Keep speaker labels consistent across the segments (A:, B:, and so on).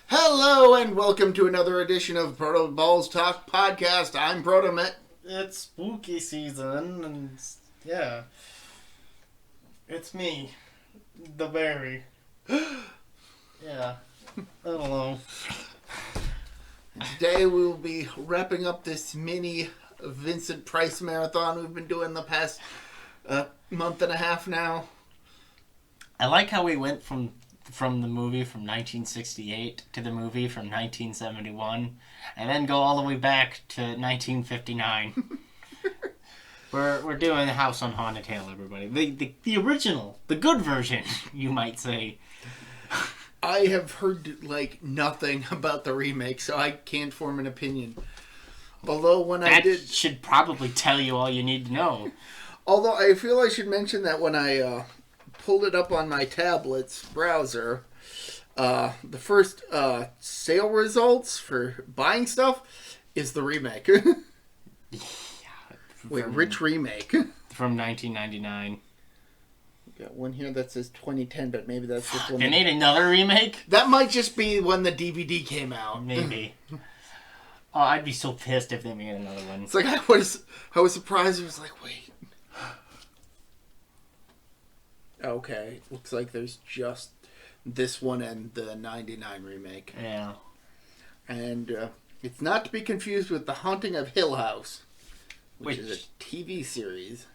A: Hello and welcome to another edition of ProtoBalls Talk Podcast. I'm ProtoMet.
B: It's spooky season, and yeah, it's me, the berry. Yeah, I don't know.
A: Today we will be wrapping up this mini Vincent Price marathon we've been doing the past month and a half now.
B: I like how we went from the movie from 1968 to the movie from 1971, and then go all the way back to 1959. We're doing the House on Haunted Hill, everybody. The original, the good version, you might say.
A: I have heard nothing about the remake, so I can't form an opinion. Although
B: That should probably tell you all you need to know.
A: Although I feel I should mention that when I pulled it up on my tablet's browser, the first sale results for buying stuff is the remake. Wait, which remake?
B: From 1999.
A: Got one here that says 2010, but maybe that's just one.
B: They need another remake?
A: That might just be when the DVD came out.
B: Maybe. Oh, I'd be so pissed if they made another one.
A: It's like I was surprised. It was like, wait. Okay, looks like there's just this one and the 99 remake.
B: Yeah.
A: And it's not to be confused with The Haunting of Hill House, which is a TV series.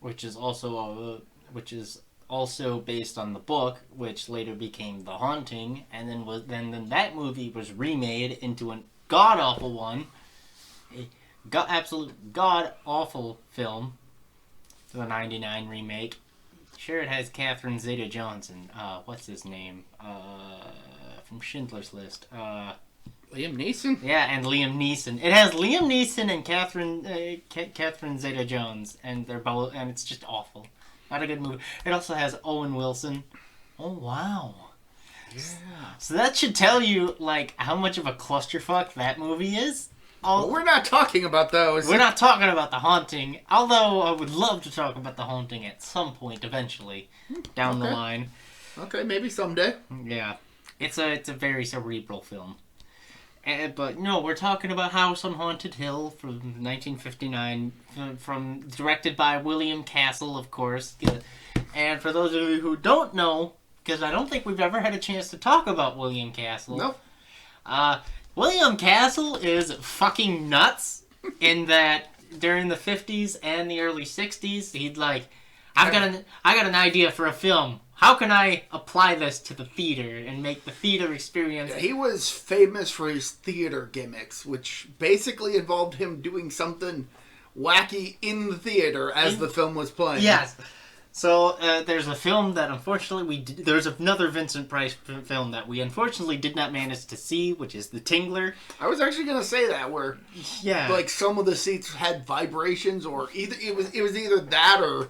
B: Which is also based on the book, which later became The Haunting, and then that movie was remade into a god-awful one. Absolute god-awful film. The 99 remake. Sure, it has Catherine Zeta-Jones and, what's his name? From Schindler's List.
A: Liam Neeson?
B: Yeah, and Liam Neeson. It has Liam Neeson and Catherine Zeta-Jones, and they're both, and it's just awful. Not a good movie. It also has Owen Wilson. Oh, wow. Yeah. So that should tell you, how much of a clusterfuck that movie is.
A: Well, we're not talking about those.
B: We're not talking about The Haunting, although I would love to talk about The Haunting at some point eventually down the line.
A: Okay, maybe someday.
B: Yeah. It's a very cerebral film. But no, we're talking about House on Haunted Hill from 1959, directed by William Castle, of course. And for those of you who don't know, because I don't think we've ever had a chance to talk about William Castle.
A: Nope.
B: William Castle is fucking nuts in that during the 50s and the early 60s, he'd I got an idea for a film. How can I apply this to the theater and make the theater experience?
A: Yeah, he was famous for his theater gimmicks, which basically involved him doing something wacky in the theater as the film was playing.
B: Yes. So there's a film that unfortunately there's another Vincent Price film that we unfortunately did not manage to see, which is The Tingler.
A: I was actually gonna say that where some of the seats had vibrations, or it was either that or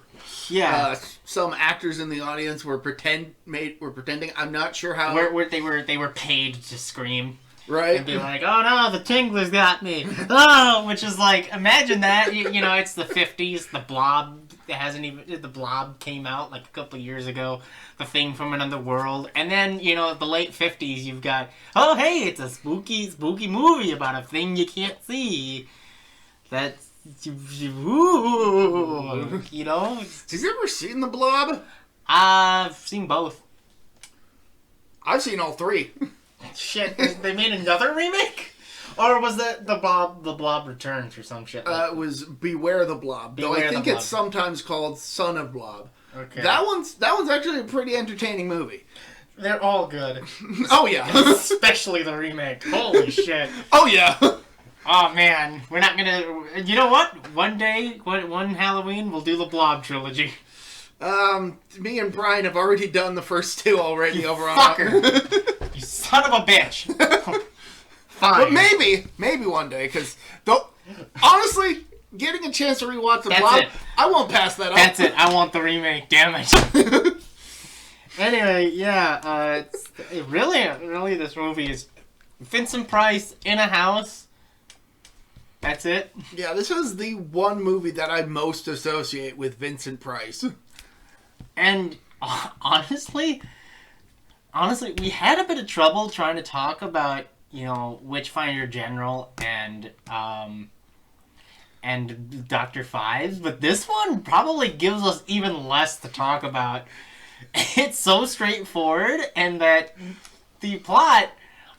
A: some actors in the audience were pretending. I'm not sure how
B: where they were paid to scream.
A: Right.
B: And be like, oh no, the Tingler's got me. Oh, which is imagine that. You know, it's the 50s. The Blob the Blob came out a couple of years ago. The Thing from Another World. And then, the late 50s, you've got, oh hey, it's a spooky movie about a thing you can't see. That's, Have you
A: ever seen The Blob?
B: I've seen both.
A: I've seen all three.
B: Shit, they made another remake? Or was that the Blob Returns or some shit?
A: It was Beware the Blob. Though I think it's sometimes called Son of Blob.
B: Okay.
A: That one's actually a pretty entertaining movie.
B: They're all good.
A: Oh yeah.
B: Especially the remake. Holy shit.
A: Oh yeah.
B: Oh man, we're not gonna. You know what? One day, one Halloween, we'll do the Blob trilogy.
A: Me and Brian have already done the first two already over on.
B: Fucker. You son of a bitch. Fine.
A: But maybe one day, because honestly, getting a chance to rewatch the Blob, I won't pass that up.
B: That's it. I want the remake. Damn it. Anyway, yeah. Really, this movie is Vincent Price in a house. That's it.
A: Yeah, this is the one movie that I most associate with Vincent Price.
B: And honestly, honestly, we had a bit of trouble trying to talk about, Witchfinder General and Dr. Fives, but this one probably gives us even less to talk about. It's so straightforward, and that the plot,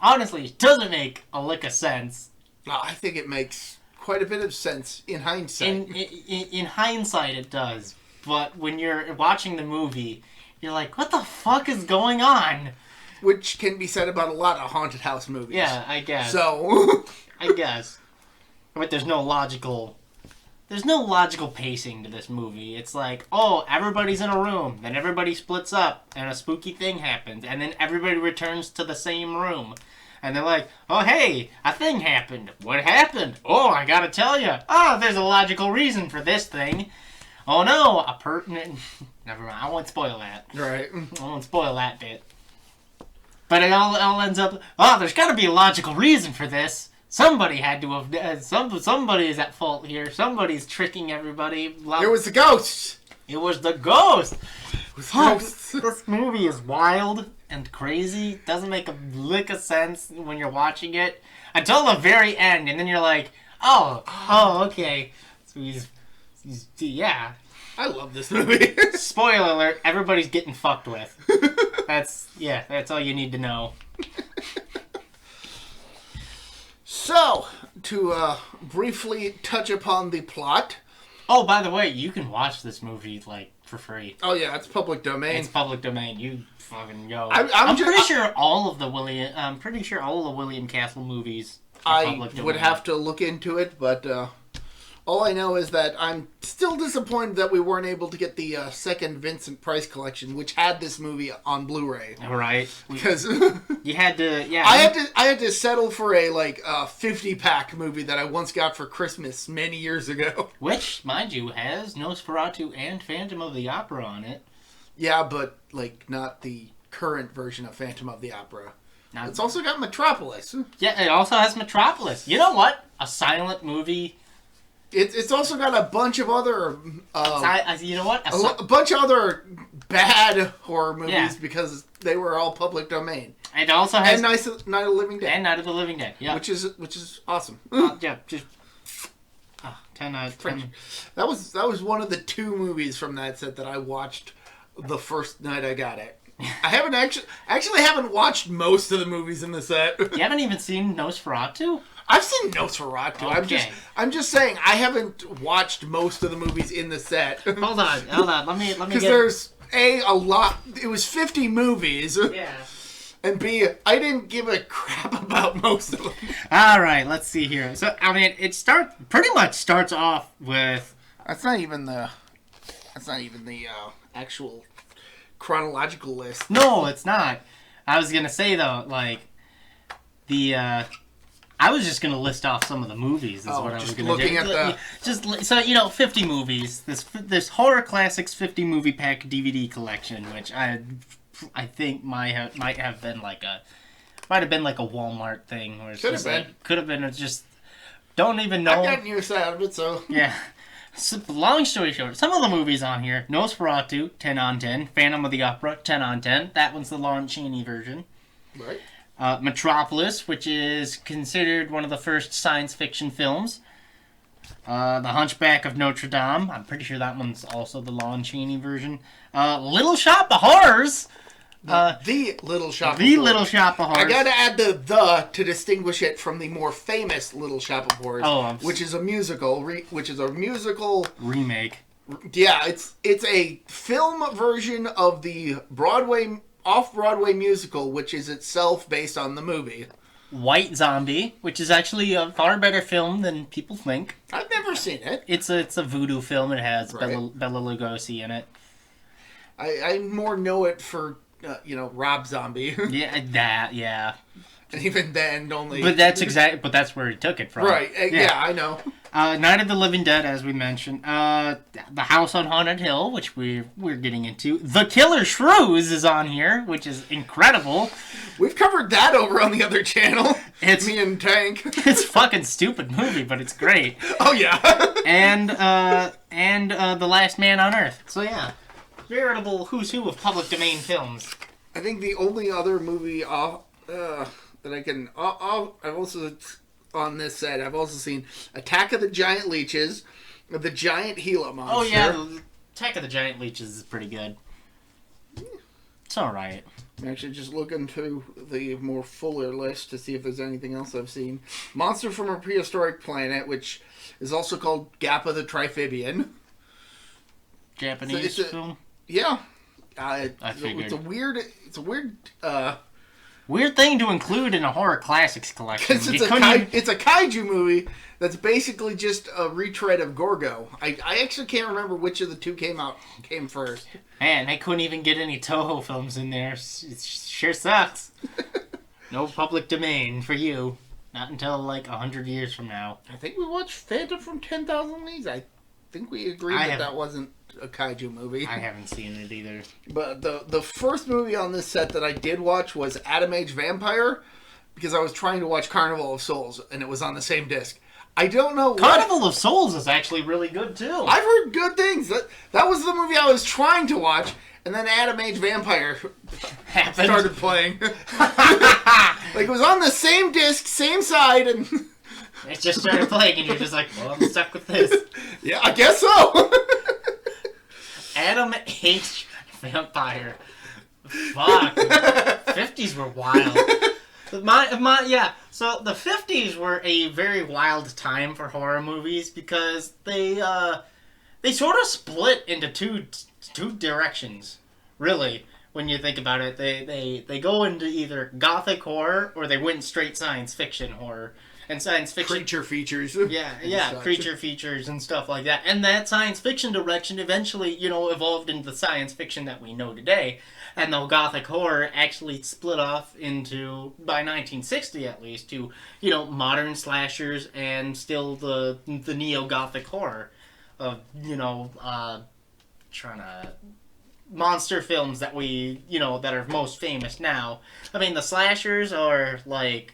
B: honestly, doesn't make a lick of sense.
A: I think it makes quite a bit of sense in hindsight.
B: In hindsight, it does. But when you're watching the movie, you're like, what the fuck is going on?
A: Which can be said about a lot of haunted house movies.
B: Yeah, I guess.
A: So...
B: I guess. But there's no logical pacing to this movie. It's like, oh, everybody's in a room, then everybody splits up, and a spooky thing happens, and then everybody returns to the same room. And they're like, oh, hey, a thing happened. What happened? Oh, I gotta tell you. Oh, there's a logical reason for this thing. Oh, no, never mind, I won't spoil that.
A: Right.
B: I won't spoil that bit. But it all ends up, oh, there's gotta be a logical reason for this. Somebody had to have... somebody is at fault here. Somebody's tricking everybody.
A: It was the ghost!
B: It was the ghost!
A: It was ghosts.
B: This movie is wild and crazy. Doesn't make a lick of sense when you're watching it. Until the very end. And then you're like, oh, okay. So yeah.
A: I love this movie.
B: Spoiler alert, everybody's getting fucked with. That's all you need to know.
A: So, to briefly touch upon the plot.
B: Oh, by the way, you can watch this movie, for free.
A: Oh, yeah, it's public domain.
B: It's public domain. You fucking go.
A: I'm
B: pretty sure all of the William Castle movies are public domain.
A: I would have to look into it, but all I know is that I'm still disappointed that we weren't able to get the second Vincent Price collection, which had this movie on Blu-ray.
B: Right.
A: Because
B: you had to, yeah.
A: I had to settle for a 50-pack movie that I once got for Christmas many years ago.
B: Which, mind you, has Nosferatu and Phantom of the Opera on it.
A: Yeah, but not the current version of Phantom of the Opera. It's also got Metropolis.
B: Yeah, it also has Metropolis. You know what? A silent movie.
A: It's also got a bunch of other...
B: you know what?
A: A bunch of other bad horror movies because they were all public domain.
B: It also has...
A: And Night of the Living Dead.
B: And Night of the Living Dead, yeah.
A: Which is awesome.
B: Just... 10 out of 10.
A: That was one of the 2 movies from that set that I watched the first night I got it. I haven't haven't watched most of the movies in the set.
B: You haven't even seen Nosferatu?
A: I've seen Nosferatu.
B: Okay.
A: I'm just saying I haven't watched most of the movies in the set.
B: Hold on. Let me
A: because there's a lot. It was 50 movies.
B: Yeah.
A: And B, I didn't give a crap about most of them.
B: All right, let's see here. So I mean, pretty much starts off with.
A: That's not even the actual chronological list.
B: No, it's not. I was gonna say though, I was just gonna list off some of the movies. Is what I was gonna do. At 50 movies. This Horror Classics 50 movie pack DVD collection, which I think might have been like a Walmart thing, where it's could have been. It's just don't even know.
A: I've gotten used out of it, so
B: yeah. So, long story short, some of the movies on here: Nosferatu, 10 on 10; Phantom of the Opera, 10 on 10. That one's the Lon Chaney version.
A: Right.
B: Metropolis, which is considered one of the first science fiction films. The Hunchback of Notre Dame. I'm pretty sure that one's also the Lon Chaney version. Little Shop of Horrors.
A: The Little Shop of Horrors.
B: The Little Shop of Horrors.
A: I gotta add the to distinguish it from the more famous Little Shop of Horrors, which is a musical.
B: Remake.
A: Yeah, it's a film version of the off-Broadway musical, which is itself based on the movie.
B: White Zombie, which is actually a far better film than people think.
A: I've never seen it.
B: It's a voodoo film. It has Bela Lugosi in it.
A: I more know it for Rob Zombie.
B: Yeah.
A: And even then, only.
B: But that's where he took it from.
A: Right. Yeah, I know.
B: Night of the Living Dead, as we mentioned. The House on Haunted Hill, which we're getting into. The Killer Shrews is on here, which is incredible.
A: We've covered that over on the other channel. It's me and Tank.
B: It's a fucking stupid movie, but it's great.
A: Oh yeah.
B: and The Last Man on Earth. So yeah, veritable who's who of public domain films.
A: I think the only other movie that I can... I've also, on this set, I've also seen Attack of the Giant Leeches, the Giant Gila Monster.
B: Oh, yeah, Attack of the Giant Leeches is pretty good. It's alright.
A: I'm actually just looking through the more fuller list to see if there's anything else I've seen. Monster from a Prehistoric Planet, which is also called Gappa the Triphibian.
B: Japanese film?
A: Yeah.
B: I figured.
A: It's a weird...
B: Weird thing to include in a horror classics collection.
A: It's a kaiju movie that's basically just a retread of Gorgo. I actually can't remember which of the two came first.
B: Man, they couldn't even get any Toho films in there. It sure sucks. No public domain for you. Not until like 100 years from now.
A: I think we watched Phantom from 10,000 Leagues. I think we agreed that wasn't a kaiju movie.
B: I haven't seen it either.
A: But the first movie on this set that I did watch was Atom Age Vampire, because I was trying to watch Carnival of Souls, and it was on the same disc. I don't know
B: Carnival of Souls is actually really good, too.
A: I've heard good things. That was the movie I was trying to watch, and then Atom Age Vampire started playing. Like, it was on the same disc, same side, and...
B: It just started playing, and you're just like, well, I'm stuck with this.
A: Yeah, I guess so.
B: Atom Age Vampire. Fuck. The 50s were wild. Yeah, so the 50s were a very wild time for horror movies because they sort of split into two directions, really, when you think about it. They go into either gothic horror or they went straight science fiction horror. And science fiction...
A: Creature features.
B: Yeah, creature features and stuff like that. And that science fiction direction eventually, evolved into the science fiction that we know today. And the gothic horror actually split off into, by 1960 at least, to, modern slashers and still the neo-gothic horror of, monster films that we, that are most famous now. I mean, the slashers are, like...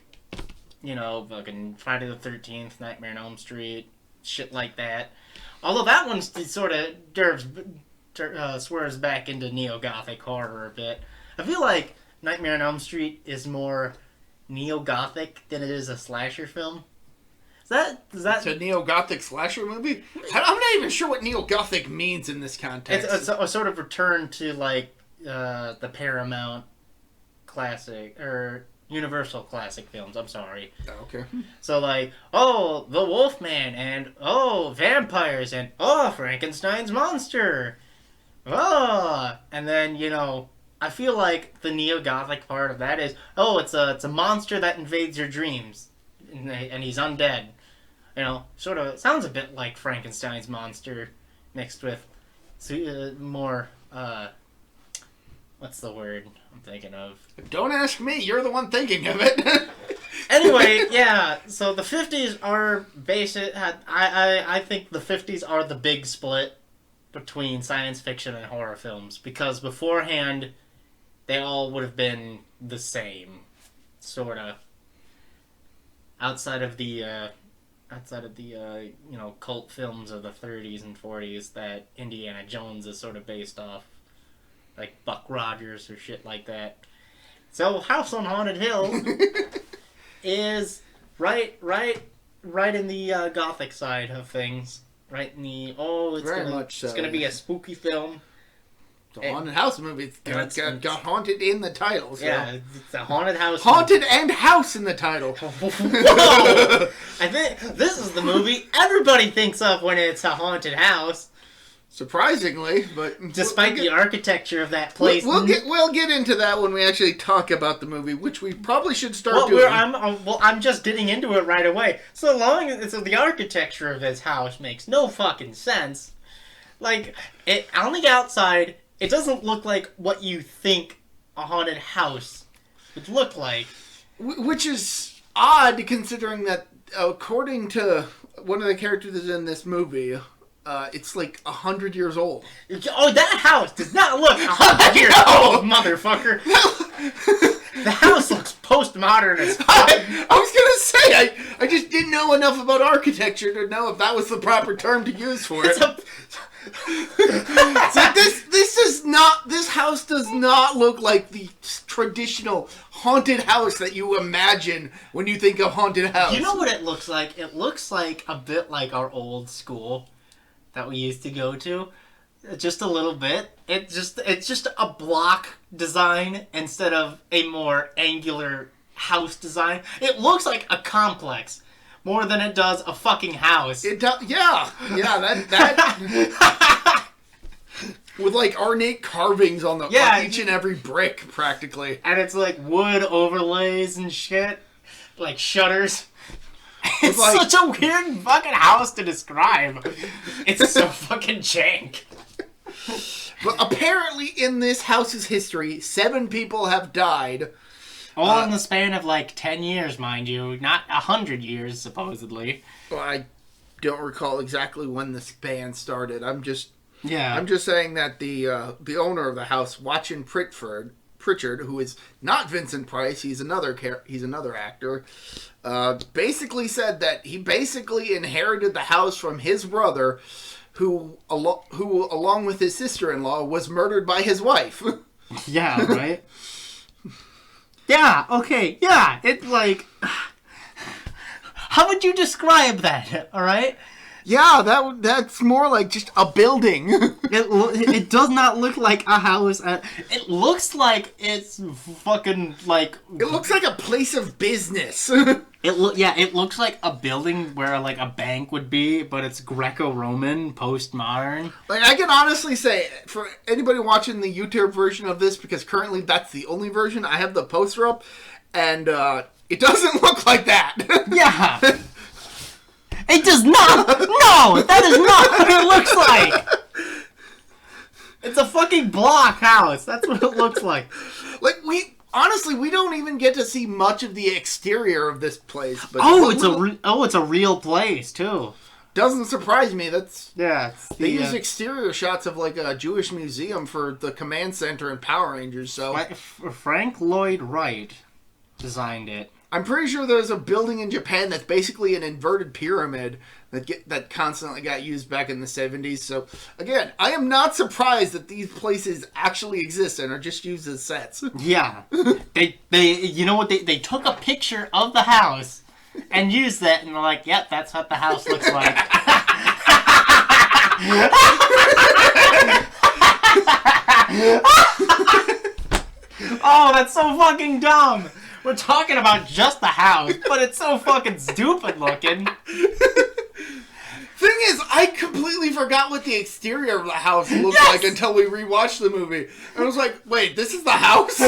B: fucking Friday the 13th, Nightmare on Elm Street, shit like that. Although that one sort of swerves back into neo-gothic horror a bit. I feel like Nightmare on Elm Street is more neo-gothic than it is a slasher film. Is that...
A: It's a neo-gothic slasher movie? I'm not even sure what neo-gothic means in this context.
B: It's a sort of return to, like, the Paramount classic, or... Universal classic films, I'm sorry.
A: Oh, okay.
B: So, like, oh, the Wolfman, and, oh, vampires, and, oh, Frankenstein's monster. Oh, and then, I feel like the neo-gothic part of that is, oh, it's a monster that invades your dreams, and he's undead. Sort of, it sounds a bit like Frankenstein's monster mixed with more, what's the word I'm thinking of?
A: Don't ask me. You're the one thinking of it.
B: Anyway, yeah. So the 50s are basic. I think the 50s are the big split between science fiction and horror films because beforehand they all would have been the same, sort of. Outside of the cult films of the 30s and 40s that Indiana Jones is sort of based off. Like Buck Rogers or shit like that. So House on Haunted Hill is right in the gothic side of things. Right in the it's gonna be a spooky film.
A: It's a haunted house movie. It's got haunted in the title. So.
B: Yeah, it's a haunted house.
A: Haunted movie. And house in the title.
B: Whoa! I think this is the movie everybody thinks of when it's a haunted house.
A: Surprisingly, but
B: despite the architecture of that place,
A: we'll get into that when we actually talk about the movie, which we probably should start doing.
B: I'm just getting into it right away. So the architecture of this house makes no fucking sense. Like on the outside, it doesn't look like what you think a haunted house would look like,
A: which is odd considering that according to one of the characters in this movie. It's like 100 years old.
B: Oh, that house does not look 100 years old, motherfucker. The house looks postmodern as fuck.
A: I was gonna say, I just didn't know enough about architecture to know if that was the proper term to use for it. So this house does not look like the traditional haunted house that you imagine when you think of haunted house.
B: You know what it looks like? It looks like a bit like our old school that we used to go to. Just a little bit. It's just a block design instead of a more angular house design. It looks like a complex more than it does a fucking house.
A: It does, yeah, that with like ornate carvings on each and every brick, practically.
B: And it's like wood overlays and shit, like shutters. It's like, such a weird fucking house to describe. It's so fucking jank.
A: But apparently in this house's history, 7 people have died.
B: All in the span of like 10 years, mind you. Not 100 years, supposedly.
A: Well, I don't recall exactly when the span started. I'm just saying that the owner of the house, Watson Pritchard, who is not Vincent Price, he's another actor, basically said that he basically inherited the house from his brother, who along with his sister-in-law was murdered by his wife.
B: Yeah, right? Yeah, okay, yeah, it's like... How would you describe that, alright?
A: Yeah, that's more like just a building.
B: It does not look like a house. It looks like it's fucking like...
A: It looks like a place of business.
B: It looks like a building where like a bank would be, but it's Greco-Roman, postmodern.
A: Like, I can honestly say, for anybody watching the YouTube version of this, because currently that's the only version, I have the poster up, and it doesn't look like that.
B: Yeah. It does not! No! That is not what it looks like! It's a fucking block house. That's what it looks like.
A: Like, we don't even get to see much of the exterior of this place. But
B: it's a real place, too.
A: Doesn't surprise me.
B: They
A: use exterior shots of, like, a Jewish museum for the command center and Power Rangers, so...
B: Frank Lloyd Wright designed it.
A: I'm pretty sure there's a building in Japan that's basically an inverted pyramid that constantly got used back in the 70s. So, again, I am not surprised that these places actually exist and are just used as sets.
B: Yeah. They you know what, they took a picture of the house and used that, and they're like, yep, that's what the house looks like. Oh, that's so fucking dumb. We're talking about just the house, but it's so fucking stupid looking.
A: Thing is, I completely forgot what the exterior of the house looked like until we rewatched the movie. And I was like, wait, this is the house?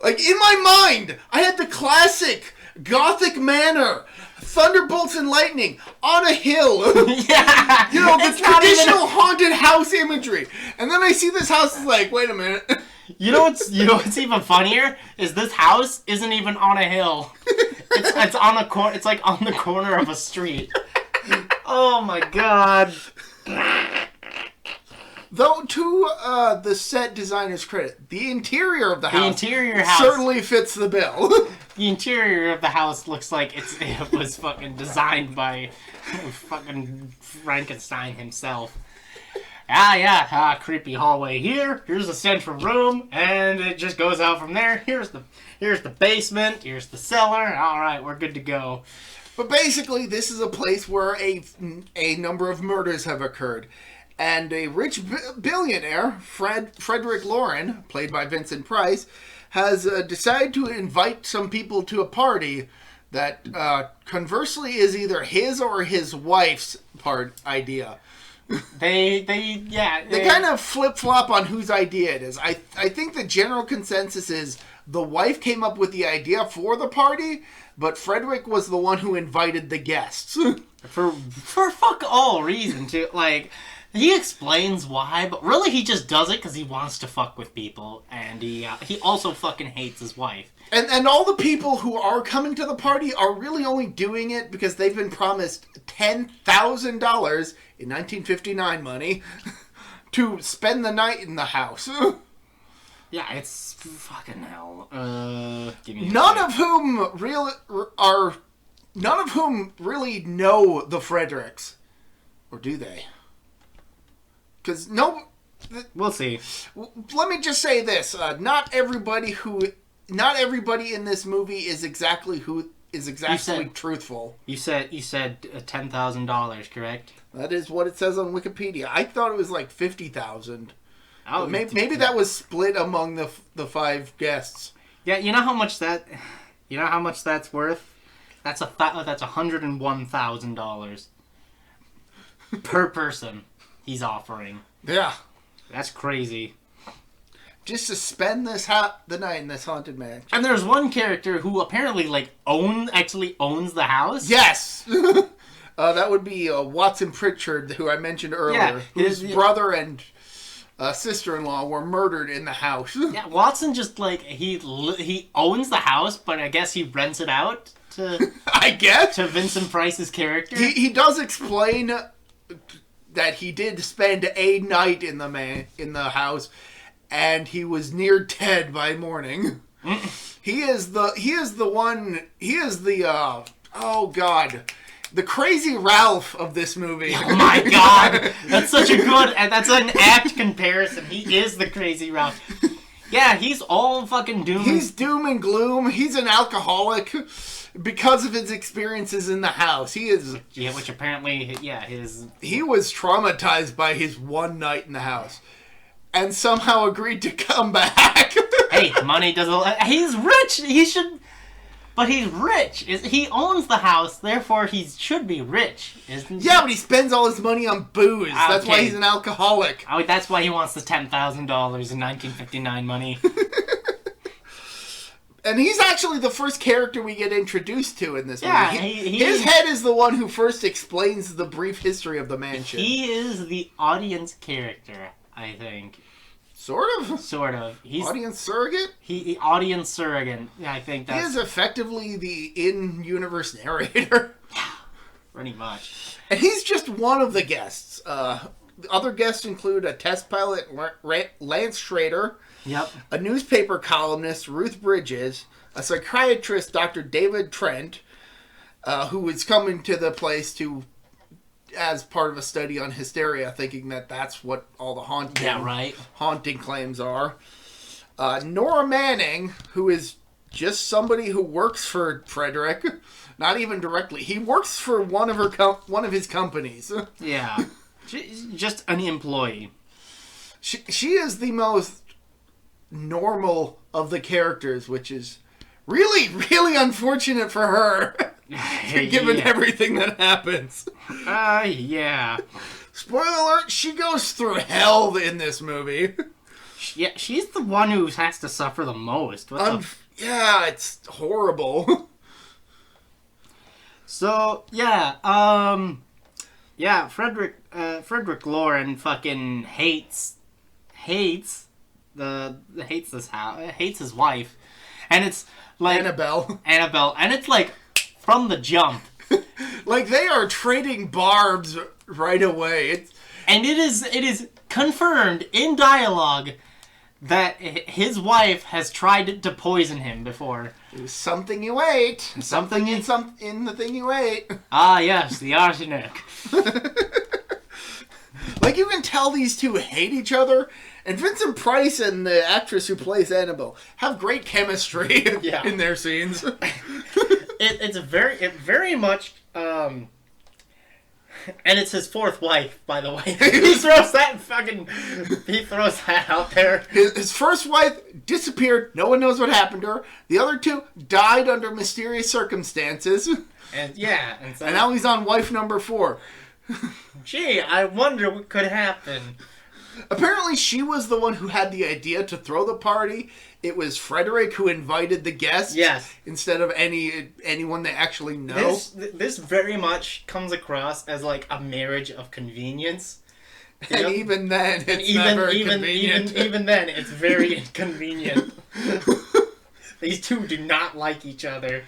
A: Like, in my mind, I had the classic Gothic manor, thunderbolts and lightning, on a hill.
B: Yeah.
A: You know, the traditional haunted house imagery. And then I see this house, is like, wait a minute.
B: You know what's even funnier is this house isn't even on a hill. It's on a It's like on the corner of a street. Oh my god.
A: Though, to the set designer's credit, the interior of the house
B: house
A: certainly fits the bill.
B: The interior of the house looks like it was fucking designed by fucking Frankenstein himself. Creepy hallway here. Here's the central room, and it just goes out from there. Here's the basement. Here's the cellar. All right, we're good to go.
A: But basically, this is a place where a number of murders have occurred, and a rich billionaire, Frederick Lauren, played by Vincent Price, has decided to invite some people to a party that, conversely, is either his or his wife's idea.
B: They
A: kind of flip-flop on whose idea it is. I think the general consensus is the wife came up with the idea for the party, but Frederick was the one who invited the guests.
B: For fuck all reason, too. Like, he explains why, but really he just does it because he wants to fuck with people, and he also fucking hates his wife.
A: And all the people who are coming to the party are really only doing it because they've been promised $10,000 in 1959 money to spend the night in the house.
B: Yeah, it's fucking hell.
A: None of whom really know the Fredericks. Or do they? Because no...
B: We'll see.
A: Let me just say this. Not everybody in this movie is exactly truthful.
B: You said $10,000, correct?
A: That is what it says on Wikipedia. I thought it was like 50,000.
B: Oh,
A: maybe that was split among the 5 guests.
B: Yeah, you know how much that's worth? That's $101,000 per person he's offering.
A: Yeah.
B: That's crazy.
A: Just to spend the night in this haunted mansion.
B: And there's one character who apparently actually owns the house.
A: Yes. That would be Watson Pritchard, who I mentioned earlier, whose brother and sister-in-law were murdered in the house.
B: Yeah, Watson just he owns the house, but I guess he rents it out to to Vincent Price's character.
A: He does explain that he did spend a night in the house, and he was near dead by morning. He is the crazy Ralph of this movie.
B: Oh my god, that's an apt comparison. He is the crazy Ralph. Yeah, he's all fucking doom.
A: He's doom and gloom. He's an alcoholic because of his experiences in the house. He is.
B: Yeah, which apparently,
A: he was traumatized by his one night in the house, and somehow agreed to come back.
B: Hey, money doesn't. He's rich. He should. But he's rich. He owns the house, therefore he should be rich, isn't he?
A: Yeah, but he spends all his money on booze. Okay. That's why he's an alcoholic.
B: Oh, that's why he wants the $10,000 in 1959 money.
A: And he's actually the first character we get introduced to in this movie.
B: Yeah,
A: his head is the one who first explains the brief history of the mansion.
B: He is the audience character, I think.
A: Sort of.
B: He's
A: audience surrogate?
B: Audience surrogate. I think that's...
A: He is effectively the in-universe narrator.
B: Yeah, pretty much.
A: And he's just one of the guests. The other guests include a test pilot, Lance Schrader.
B: Yep.
A: A newspaper columnist, Ruth Bridges. A psychiatrist, Dr. David Trent, who is coming to the place as part of a study on hysteria, thinking that that's what all the haunting claims are. Nora Manning, who is just somebody who works for Frederick, not even directly. He works for one of his companies.
B: Yeah, she's just an employee.
A: She is the most normal of the characters, which is really, really unfortunate for her. Given everything that happens.
B: Yeah.
A: Spoiler alert, she goes through hell in this movie.
B: Yeah, she's the one who has to suffer the most.
A: Yeah, it's horrible.
B: So, yeah, Frederick Lauren fucking hates this house, hates his wife. And it's like...
A: Annabelle.
B: And it's like... From the jump.
A: Like, they are trading barbs right away.
B: And it is confirmed in dialogue that his wife has tried to poison him before.
A: It was something you ate. Something in the thing you ate.
B: Ah, yes, the arsenic.
A: Like, you can tell these two hate each other. And Vincent Price and the actress who plays Annabelle have great chemistry in their scenes.
B: It's very much, and it's his fourth wife, by the way. He throws that out there.
A: His first wife disappeared. No one knows what happened to her. The other two died under mysterious circumstances.
B: And
A: now he's on wife number 4.
B: Gee, I wonder what could happen.
A: Apparently, she was the one who had the idea to throw the party. It was Frederick who invited the guests.
B: Yes.
A: Instead of anyone they actually know.
B: This very much comes across as like a marriage of convenience.
A: And even then, it's not very convenient.
B: Even then, it's very inconvenient. These two do not like each other.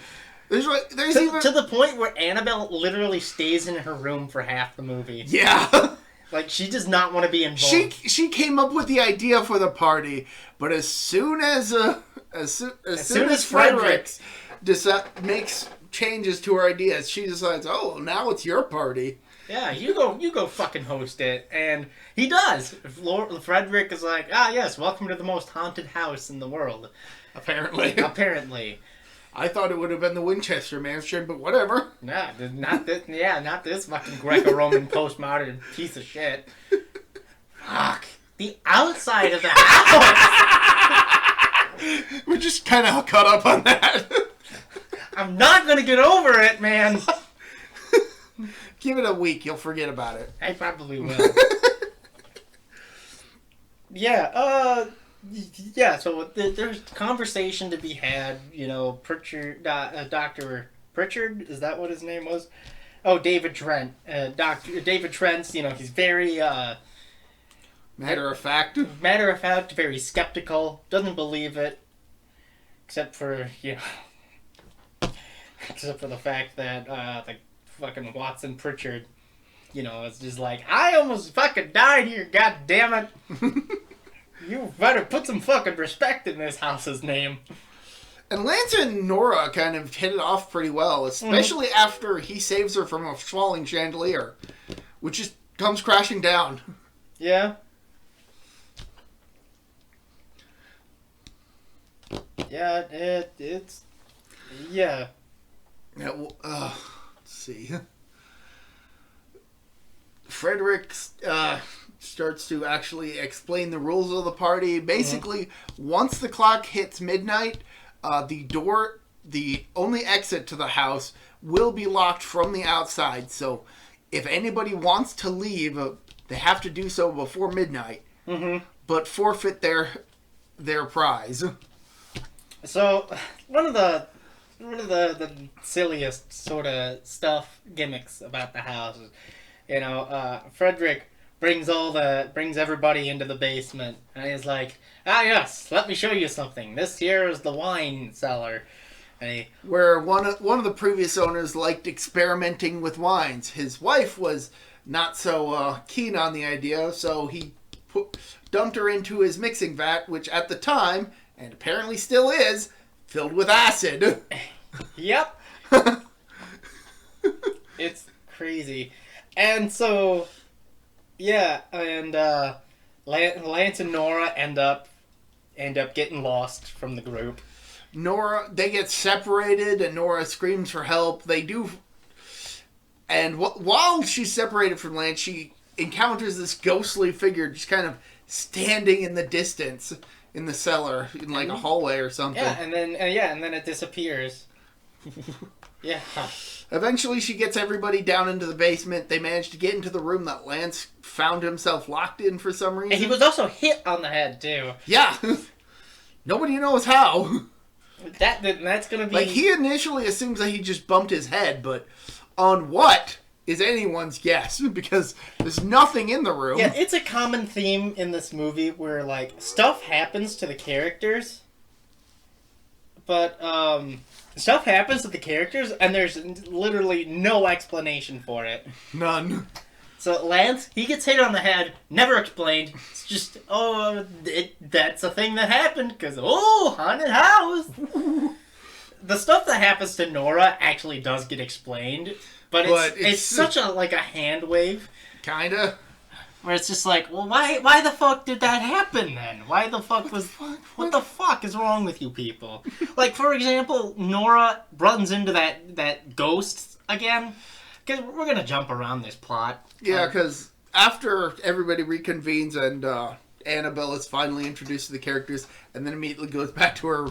A: There's
B: to the point where Annabelle literally stays in her room for half the movie.
A: Yeah.
B: Like, she does not want to be involved.
A: She came up with the idea for the party, but as soon as Frederick makes changes to her ideas, she decides, oh, now it's your party.
B: Yeah, you go fucking host it. And he does. Frederick is like, ah, yes, welcome to the most haunted house in the world.
A: Apparently.
B: Apparently.
A: I thought it would have been the Winchester Mansion, but whatever.
B: Nah, not this. Yeah, not this fucking Greco-Roman postmodern piece of shit. Fuck. The outside of the house.
A: We're just kind of caught up on that.
B: I'm not gonna get over it, man.
A: Give it a week, you'll forget about it.
B: I probably will. Yeah, so there's conversation to be had, Pritchard, Dr. Pritchard, is that what his name was? Oh, David Trent. Dr. David Trent's, he's very,
A: Matter of fact,
B: very skeptical, doesn't believe it, except for the fact that, the fucking Watson Pritchard, is just like, I almost fucking died here, god damn it. You better put some fucking respect in this house's name.
A: And Lance and Nora kind of hit it off pretty well, especially after he saves her from a falling chandelier, which just comes crashing down.
B: Yeah. Yeah, it's... Yeah.
A: Yeah, well, let's see. Frederick starts to actually explain the rules of the party. Basically, once the clock hits midnight, the only exit to the house will be locked from the outside. So if anybody wants to leave, they have to do so before midnight, but forfeit their prize.
B: So one of the silliest sort of gimmicks about the house is, Frederick brings everybody into the basement, and he's like, ah yes, let me show you something. This here is the wine cellar. And
A: where one of the previous owners liked experimenting with wines. His wife was not so keen on the idea, so he dumped her into his mixing vat, which at the time, and apparently still is, filled with acid.
B: Yep. It's crazy. And so, yeah, and Lance and Nora end up getting lost from the group.
A: They get separated, and Nora screams for help. They do, and while she's separated from Lance, she encounters this ghostly figure just kind of standing in the distance in the cellar, in like a hallway or something.
B: Yeah, and then it disappears. Yeah.
A: Eventually, she gets everybody down into the basement. They manage to get into the room that Lance found himself locked in for some reason.
B: And he was also hit on the head, too.
A: Yeah. Nobody knows how.
B: That's going to be...
A: Like, he initially assumes that he just bumped his head, but on what is anyone's guess, because there's nothing in the room.
B: Yeah, it's a common theme in this movie where, like, stuff happens to the characters, but, stuff happens to the characters, and there's literally no explanation for it.
A: None.
B: So Lance, he gets hit on the head, never explained. It's just, that's a thing that happened, because, haunted house! The stuff that happens to Nora actually does get explained, but it's such a hand wave.
A: Kinda.
B: Where it's just like, well, why the fuck did that happen then? Why the fuck what the fuck is wrong with you people? Like, for example, Nora runs into that ghost again. Because we're going to jump around this plot.
A: Yeah, because after everybody reconvenes and Annabelle is finally introduced to the characters and then immediately goes back to her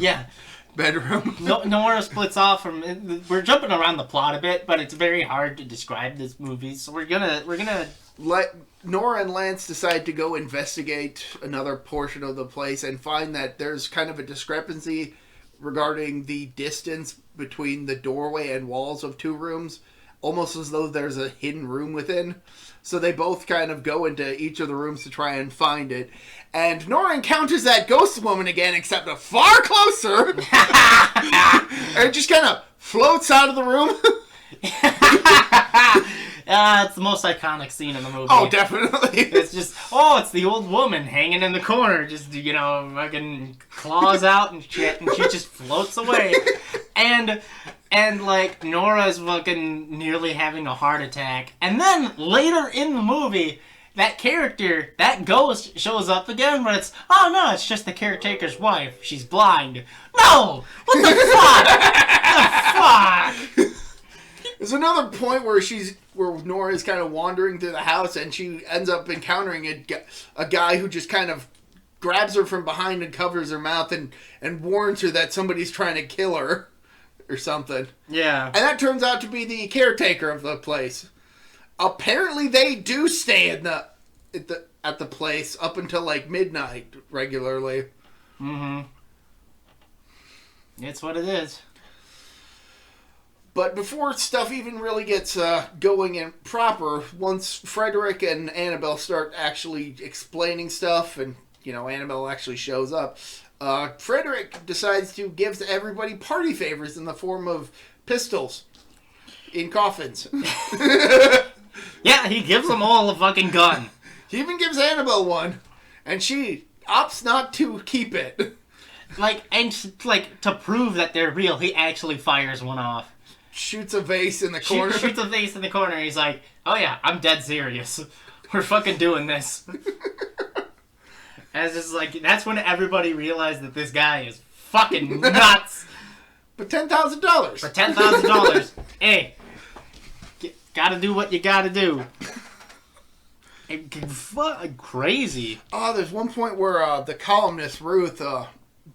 A: bedroom.
B: Nora splits off from... We're jumping around the plot a bit, but it's very hard to describe this movie. So we're gonna
A: let Nora and Lance decide to go investigate another portion of the place and find that there's kind of a discrepancy regarding the distance between the doorway and walls of two rooms, almost as though there's a hidden room within. So they both kind of go into each of the rooms to try and find it. And Nora encounters that ghost woman again, except a far closer. And it just kind of floats out of the room.
B: It's the most iconic scene in the movie.
A: Oh, definitely.
B: It's just, it's the old woman hanging in the corner, just, fucking claws out and shit, and she just floats away. And And, like, Nora's fucking nearly having a heart attack. And then, later in the movie, that character, that ghost, shows up again, but it's, oh no, it's just the caretaker's wife. She's blind. No! What the fuck? What the fuck?
A: There's another point where Nora is kind of wandering through the house, and she ends up encountering a guy who just kind of grabs her from behind and covers her mouth and warns her that somebody's trying to kill her. Or something.
B: Yeah.
A: And that turns out to be the caretaker of the place. Apparently they do stay at the place up until like midnight regularly.
B: Mm-hmm. It's what it is.
A: But before stuff even really gets going and proper, once Frederick and Annabelle start actually explaining stuff and, Annabelle actually shows up, Frederick decides to give everybody party favors in the form of pistols in coffins.
B: Yeah, he gives them all a fucking gun.
A: He even gives Annabelle one, and she opts not to keep it.
B: To prove that they're real, he actually fires one off.
A: Shoots a vase in the corner.
B: Shoots a vase in the corner. He's like, oh yeah, I'm dead serious. We're fucking doing this. As it's like, that's when everybody realized that this guy is fucking nuts.
A: But $10,000.
B: For $10,000. Hey, gotta do what you gotta do. Crazy.
A: Oh, there's one point where the columnist, Ruth,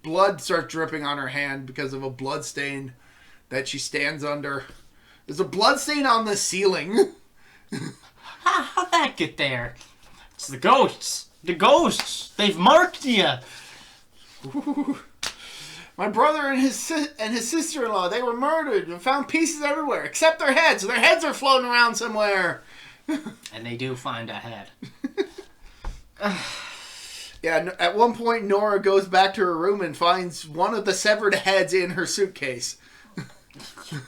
A: blood starts dripping on her hand because of a blood stain that she stands under. There's a blood stain on the ceiling.
B: How'd that get there? It's the ghosts. The ghosts! They've marked you!
A: Ooh. My brother and his sister-in-law, they were murdered and found pieces everywhere, except their heads. Their heads are floating around somewhere.
B: And they do find a head.
A: Yeah, at one point, Nora goes back to her room and finds one of the severed heads in her suitcase.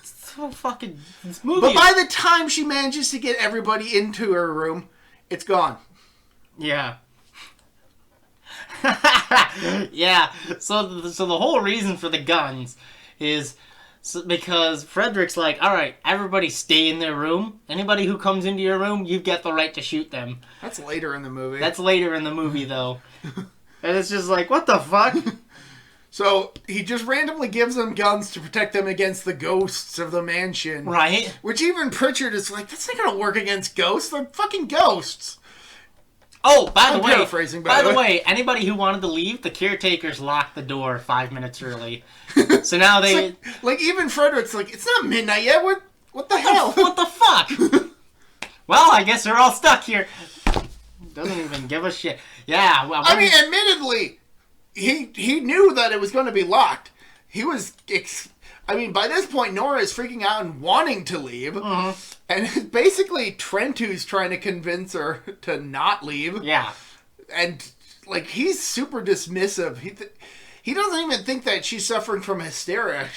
B: So fucking... This movie
A: But by the time she manages to get everybody into her room, it's gone.
B: Yeah. Yeah, so the whole reason for the guns is because Frederick's like, alright, everybody stay in their room. Anybody who comes into your room, you've got the right to shoot them.
A: That's later in the movie.
B: That's later in the movie, though. And it's just like, what the fuck?
A: So, he just randomly gives them guns to protect them against the ghosts of the mansion.
B: Right.
A: Which even Pritchard is like, that's not gonna work against ghosts. They're fucking ghosts.
B: Oh, by the way, anybody who wanted to leave, the caretakers locked the door 5 minutes early. So now they...
A: Like, even Frederick's like, it's not midnight yet. What the hell?
B: What the fuck? Well, I guess they're all stuck here. Doesn't even give a shit. Yeah, well...
A: I mean, admittedly, he knew that it was going to be locked. He was... by this point, Nora is freaking out and wanting to leave.
B: Mm-hmm.
A: And it's basically Trent who's trying to convince her to not leave.
B: Yeah.
A: And, like, he's super dismissive. He doesn't even think that she's suffering from hysteria.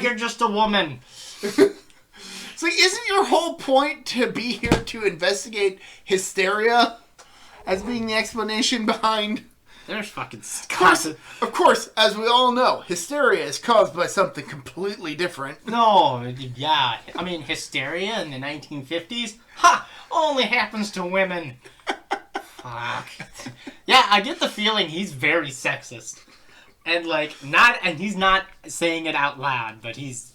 B: You're just a woman.
A: It's like, isn't your whole point to be here to investigate hysteria as being the explanation behind...
B: There's fucking...
A: Of course, as we all know, hysteria is caused by something completely different.
B: No, yeah. I mean, hysteria in the 1950s? Ha! Only happens to women. Fuck. Yeah, I get the feeling he's very sexist. And, and he's not saying it out loud, but he's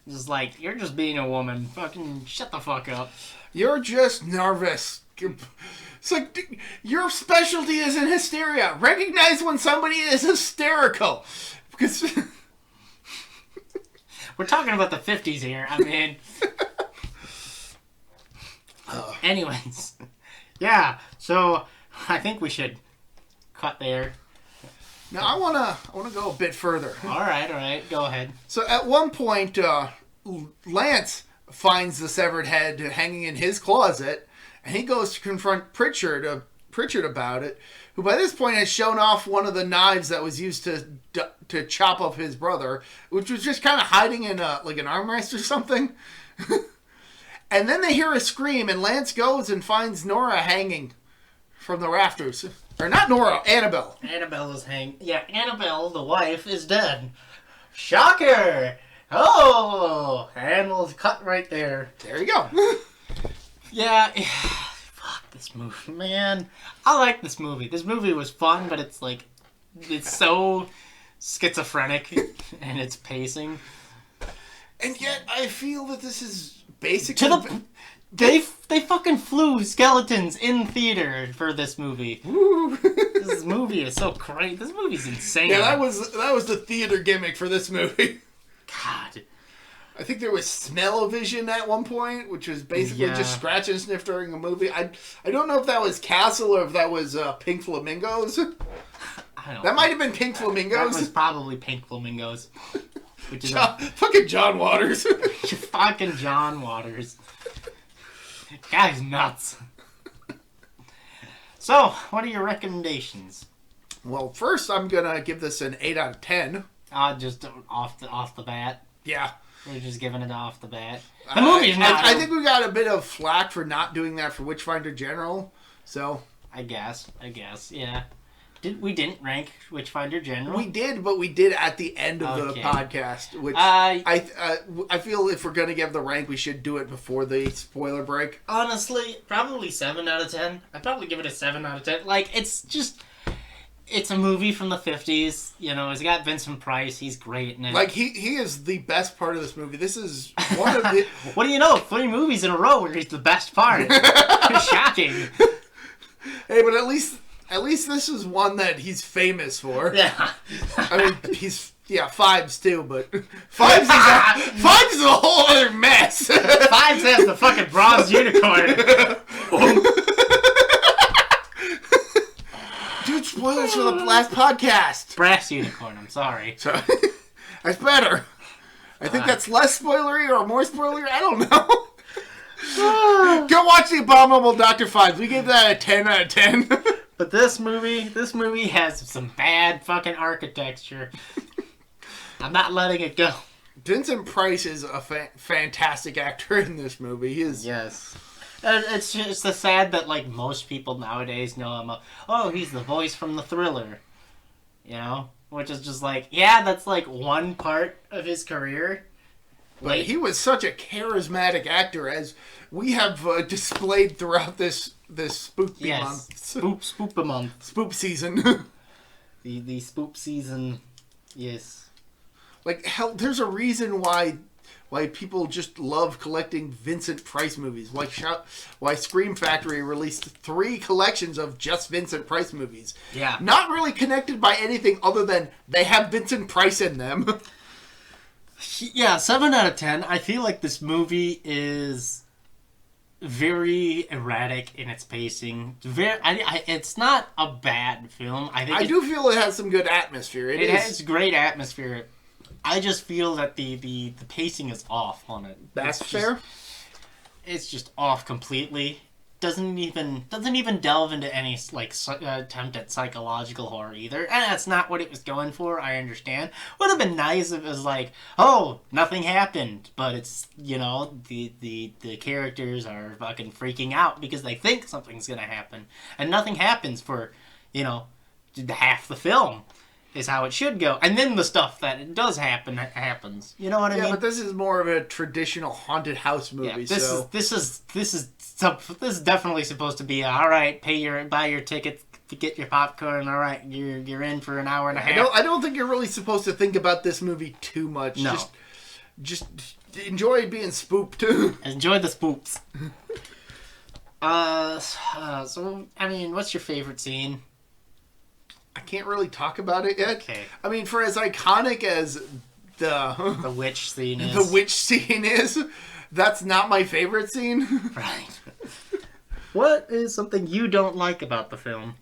B: just like, you're just being a woman. Fucking shut the fuck up.
A: You're just nervous. It's like, your specialty is in hysteria. Recognize when somebody is hysterical. Because...
B: We're talking about the 50s here. I mean... Anyways. Yeah, so I think we should cut there.
A: Now, I wanna go a bit further.
B: All right. Go ahead.
A: So, at one point, Lance finds the severed head hanging in his closet, and he goes to confront Pritchard about it, who by this point has shown off one of the knives that was used to chop up his brother, which was just kind of hiding in like an armrest or something. And then they hear a scream, and Lance goes and finds Nora hanging from the rafters. Or not Nora, Annabelle.
B: Annabelle is hanging. Yeah, Annabelle, the wife, is dead. Shocker! Oh, and we'll cut right there.
A: There you go.
B: Yeah, fuck this movie, man. I like this movie. This movie was fun, but it's like, it's so schizophrenic in its pacing.
A: And yet, I feel that this is basically...
B: They fucking flew skeletons in theater for this movie. This movie is so crazy. This movie's insane.
A: Yeah, that was the theater gimmick for this movie.
B: God.
A: I think there was smell-o-vision at one point, which was basically just scratch and sniff during a movie. I don't know if that was Castle or if that was Pink Flamingos. That might have been Pink Flamingos.
B: That was probably Pink Flamingos. Which is
A: fucking John Waters.
B: Fucking John Waters. Guy's nuts. So, what are your recommendations?
A: Well, first I'm gonna give this an 8 out of 10.
B: Just off the bat.
A: Yeah.
B: We're just giving it off the bat. The movie's not.
A: I think we got a bit of flack for not doing that for Witchfinder General. So
B: I guess, yeah. We didn't rank Witchfinder General?
A: We did, but we did at the end of the podcast. Which I feel if we're going to give the rank, we should do it before the spoiler break.
B: Honestly, probably 7 out of 10. I'd probably give it a 7 out of 10. Like, it's a movie from the 50s. You know, it's got Vincent Price. He's great in it.
A: Like, he is the best part of this movie. This is one of the...
B: What do you know? 3 movies in a row where he's the best part. Shocking.
A: Hey, but at least this is one that he's famous for.
B: Yeah.
A: I mean, he's... Yeah, Fives too, but... Fives is a whole other mess.
B: Fives has the fucking bronze unicorn.
A: Dude, spoilers for the last podcast.
B: Brass unicorn, I'm sorry.
A: So, that's better. I think that's less spoilery or more spoilery. I don't know. Go watch The Abominable Dr. Fives. We gave that a 10 out of 10.
B: But this movie has some bad fucking architecture. I'm not letting it go.
A: Vincent Price is a fantastic actor in this movie. He is.
B: Yes. It's just the sad that, like, most people nowadays know him. He's the voice from the Thriller. You know? Which is just like, yeah, that's like one part of his career.
A: But he was such a charismatic actor, as we have displayed throughout this spooky month.
B: Spoop a month.
A: Spoop season.
B: the spoop season, yes.
A: Like, hell, there's a reason why people just love collecting Vincent Price movies. Why Scream Factory released 3 collections of just Vincent Price movies.
B: Yeah.
A: Not really connected by anything other than they have Vincent Price in them.
B: Yeah, 7 out of 10. I feel like this movie is very erratic in its pacing. It's not a bad film. I
A: do feel it has some good atmosphere. It
B: has great atmosphere. I just feel that the pacing is off on it.
A: That's fair.
B: It's just off completely. Doesn't even delve into any attempt at psychological horror either. And that's not what it was going for. I understand. Would have been nice if it was like, nothing happened, but it's, you know, the characters are fucking freaking out because they think something's gonna happen, and nothing happens for, you know, half the film. Is how it should go, and then the stuff that it does happen happens. You know what I mean?
A: Yeah, but this is more of a traditional haunted house movie.
B: Yeah, this is definitely supposed to be all right. Buy your ticket, get your popcorn. All right, you're in for an hour and a half.
A: I don't think you're really supposed to think about this movie too much.
B: No,
A: just enjoy being spooked.
B: Enjoy the spooks. So I mean, what's your favorite scene?
A: I can't really talk about it yet.
B: Okay.
A: I mean, for as iconic as the
B: witch scene is.
A: The witch scene is, that's not my favorite scene.
B: Right. What is something you don't like about the film?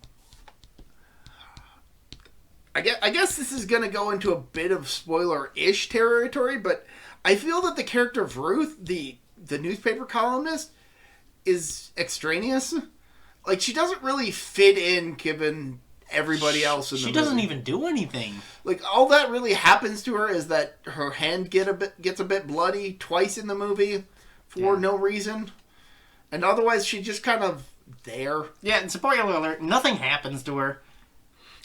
A: I guess this is going to go into a bit of spoiler-ish territory, but I feel that the character of Ruth, the newspaper columnist, is extraneous. Like, she doesn't really fit in given everybody else in the movie.
B: She doesn't even do anything.
A: Like, all that really happens to her is that her hand gets a bit bloody twice in the movie for no reason. And otherwise, she's just kind of there.
B: Yeah, and spoiler alert, nothing happens to her.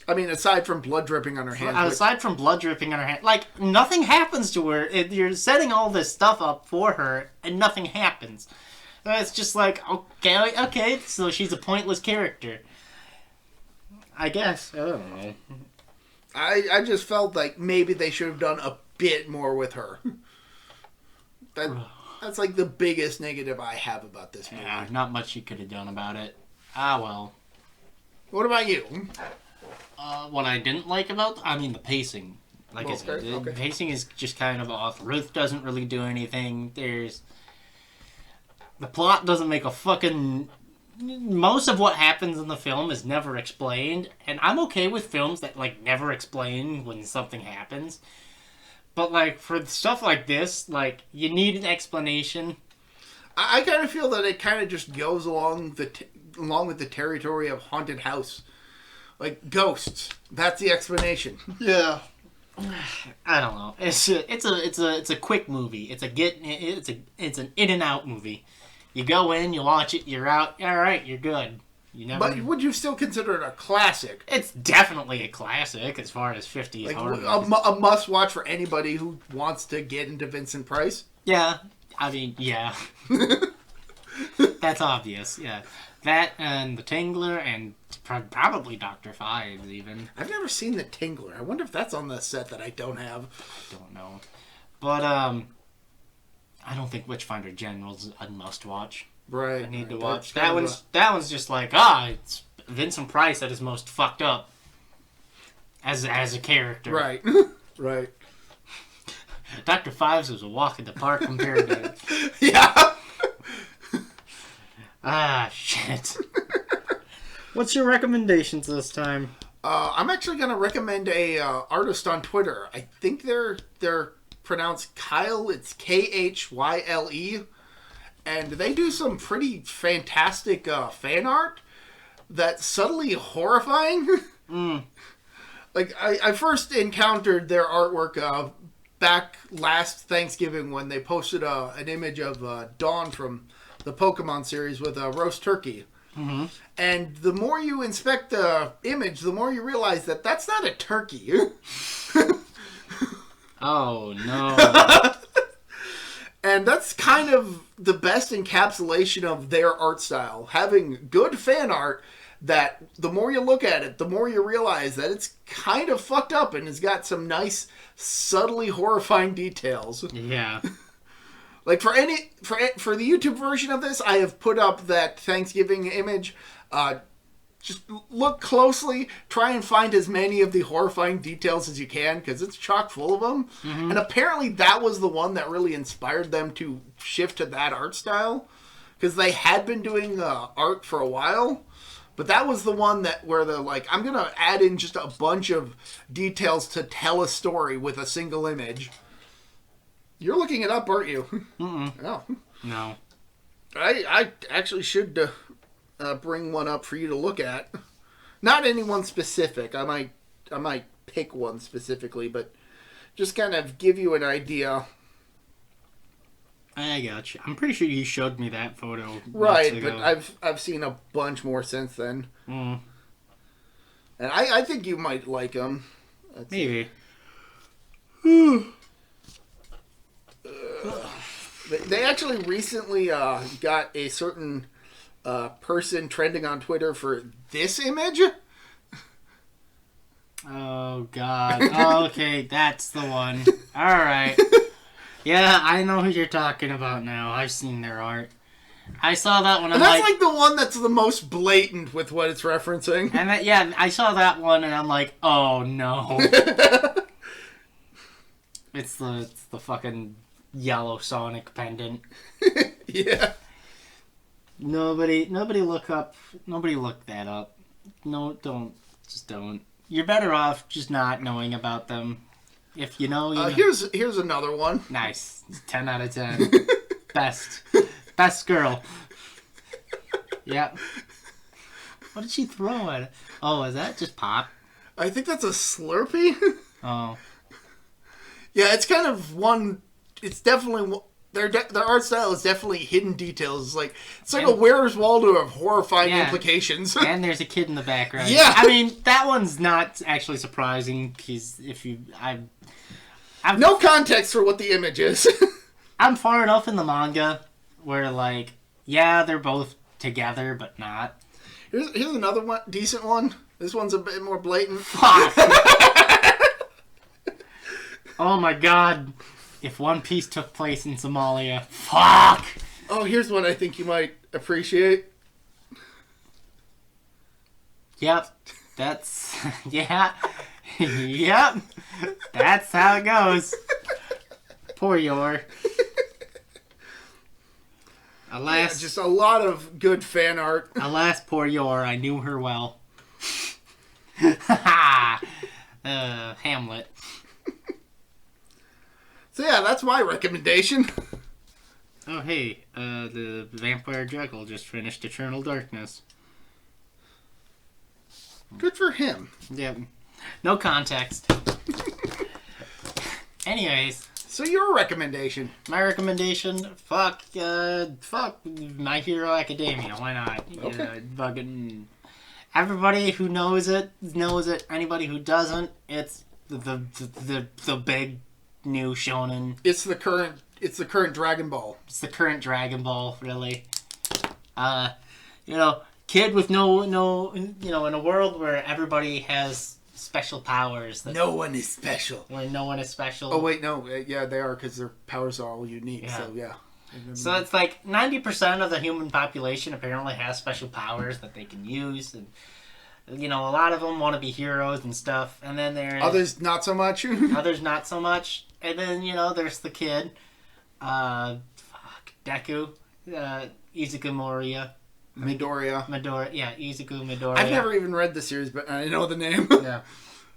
A: I mean, aside from blood dripping on her hands.
B: Aside from blood dripping on her hand, like, nothing happens to her. You're setting all this stuff up for her, and nothing happens. It's just like, okay, so she's a pointless character. I guess. I don't know.
A: I just felt like maybe they should have done a bit more with her. That's like the biggest negative I have about this movie.
B: Yeah, not much you could have done about it. Ah, well.
A: What about you?
B: What I didn't like about... the pacing. Like I said, the pacing is just kind of off. Ruth doesn't really do anything. The plot doesn't make a fucking... Most of what happens in the film is never explained, and I'm okay with films that, like, never explain when something happens. But, like, for stuff like this, like, you need an explanation.
A: I kind of feel that it kind of just goes along with the territory of haunted house. Like, ghosts. That's the explanation.
C: Yeah.
B: I don't know. It's a quick movie. It's an in and out movie. You go in, you watch it, you're out. All right, you're good.
A: But would you still consider it a classic?
B: It's definitely a classic as far as 50s
A: like
B: horror
A: movies. A must-watch for anybody who wants to get into Vincent Price?
B: Yeah. Yeah. That's obvious, yeah. That and The Tingler and probably Dr. Fives, even.
A: I've never seen The Tingler. I wonder if that's on the set that I don't have.
B: I don't know. But, I don't think Witchfinder General's a must-watch.
A: Right.
B: I need to watch. That one's just like, it's Vincent Price at his most fucked up as a character.
A: Right. Right.
B: Dr. Fives was a walk in the park compared to...
A: Yeah.
B: Shit. What's your recommendations this time?
A: I'm actually going to recommend a artist on Twitter. I think they're pronounced Kyle. It's Khle. And they do some pretty fantastic fan art that's subtly horrifying. Like, I first encountered their artwork back last Thanksgiving when they posted an image of Dawn from the Pokemon series with a roast turkey.
B: Mm-hmm.
A: And the more you inspect the image, the more you realize that that's not a turkey.
B: Oh, no.
A: And that's kind of the best encapsulation of their art style. Having good fan art that the more you look at it, the more you realize that it's kind of fucked up and it's got some nice, subtly horrifying details.
B: Yeah.
A: Like for the YouTube version of this, I have put up that Thanksgiving image. Just look closely, try and find as many of the horrifying details as you can, because it's chock full of them. Mm-hmm. And apparently that was the one that really inspired them to shift to that art style, because they had been doing art for a while, but that was the one where they're like, I'm going to add in just a bunch of details to tell a story with a single image. You're looking it up, aren't you?
B: Mm-mm.
A: Oh.
B: No.
A: I actually should... bring one up for you to look at. Not anyone specific. I might pick one specifically, but just kind of give you an idea.
B: I got you. I'm pretty sure you showed me that photo.
A: Right, but I've seen a bunch more since then.
B: Mm.
A: And I think you might like them.
B: Maybe.
A: They actually recently got a certain person trending on Twitter for this image.
B: Oh, God. Okay, that's the one. Alright. Yeah, I know who you're talking about now. I've seen their art. I saw that one.
A: And that's like the one that's the most blatant with what it's referencing.
B: And yeah, I saw that one and I'm like, oh no. It's the fucking yellow Sonic pendant.
A: Yeah.
B: Nobody look that up. No, just don't. You're better off just not knowing about them. If you know, you know.
A: Here's another one.
B: Nice. 10 out of 10. Best girl. Yep. What did she throw at it? Oh, is that just pop?
A: I think that's a Slurpee.
B: Oh.
A: Yeah, it's kind of one... It's definitely their art style is definitely hidden details. It's like a Where's Waldo of horrifying implications.
B: And there's a kid in the background.
A: Yeah,
B: I mean that one's not actually surprising because I've
A: no context for what the image is.
B: I'm far enough in the manga where they're both together but not.
A: Here's another one, decent one. This one's a bit more blatant.
B: Fuck. Oh my god. If One Piece took place in Somalia. Fuck!
A: Oh, here's one I think you might appreciate.
B: Yep. That's... yeah. Yep. That's how it goes. Poor Yor. Alas...
A: just a lot of good fan art.
B: Alas, poor Yor. I knew her well. Hamlet.
A: So yeah, that's my recommendation.
B: Oh hey, the Vampire Jekyll just finished Eternal Darkness.
A: Good for him.
B: Yep. No context. Anyways.
A: So your recommendation?
B: My recommendation, fuck My Hero Academia. Why not?
A: Okay.
B: Fucking everybody who knows it knows it. Anybody who doesn't, it's the big new shonen.
A: It's the current Dragon Ball.
B: It's the current Dragon Ball, really. Kid with no, in a world where everybody has special powers.
A: No one is special.
B: Where no one is special.
A: Oh wait, no, yeah, they are because their powers are all unique. Yeah. So yeah.
B: So it's 90% of the human population apparently has special powers that they can use, and a lot of them want to be heroes and stuff. And then there's
A: others not so much.
B: Others not so much. And then there's the kid, Deku, Izuku Moria.
A: Midoriya.
B: Yeah, Izuku Midoriya.
A: I've never even read the series, but I know the name.
B: Yeah.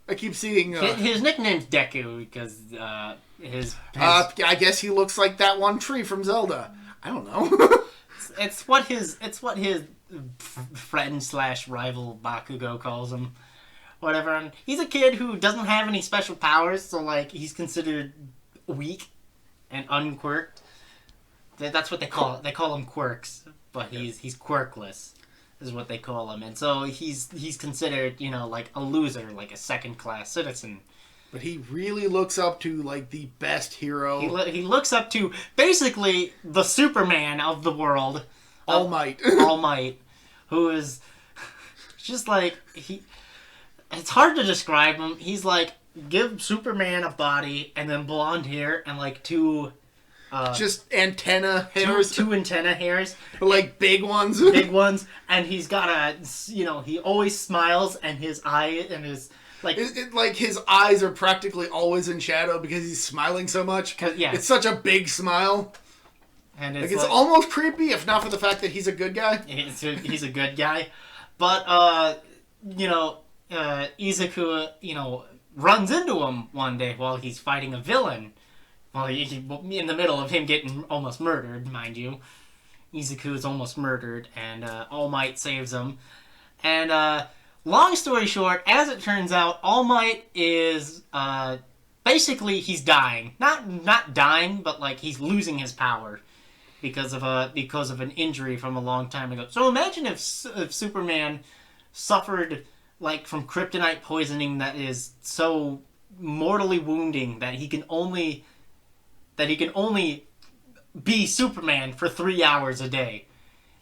A: I keep seeing...
B: his nickname's Deku because his...
A: I guess he looks like that one tree from Zelda. I don't know.
B: it's what his friend / rival Bakugo calls him. Whatever. And he's a kid who doesn't have any special powers, so he's considered weak and unquirked. That's what they call it. They call him quirks, but he's quirkless, is what they call him. And so he's considered, a loser, a second-class citizen.
A: But he really looks up to, the best hero.
B: He looks up to, basically, the Superman of the world.
A: All Might.
B: All Might. Who is just it's hard to describe him. He's give Superman a body and then blonde hair and two...
A: just antenna hairs.
B: Two antenna hairs.
A: But big ones.
B: Big ones. And he's got he always smiles and his eye and his...
A: his eyes are practically always in shadow because he's smiling so much.
B: Yeah.
A: It's such a big smile.
B: And
A: it's almost creepy, if not for the fact that he's a good guy.
B: He's a good guy. But, Izuku, runs into him one day while he's fighting a villain. Well, in the middle of him getting almost murdered, mind you. Izuku is almost murdered, and All Might saves him. And long story short, as it turns out, All Might is basically he's dying. Not dying, but he's losing his power because of an injury from a long time ago. So imagine if Superman suffered from kryptonite poisoning that is so mortally wounding that he can only be Superman for 3 hours a day.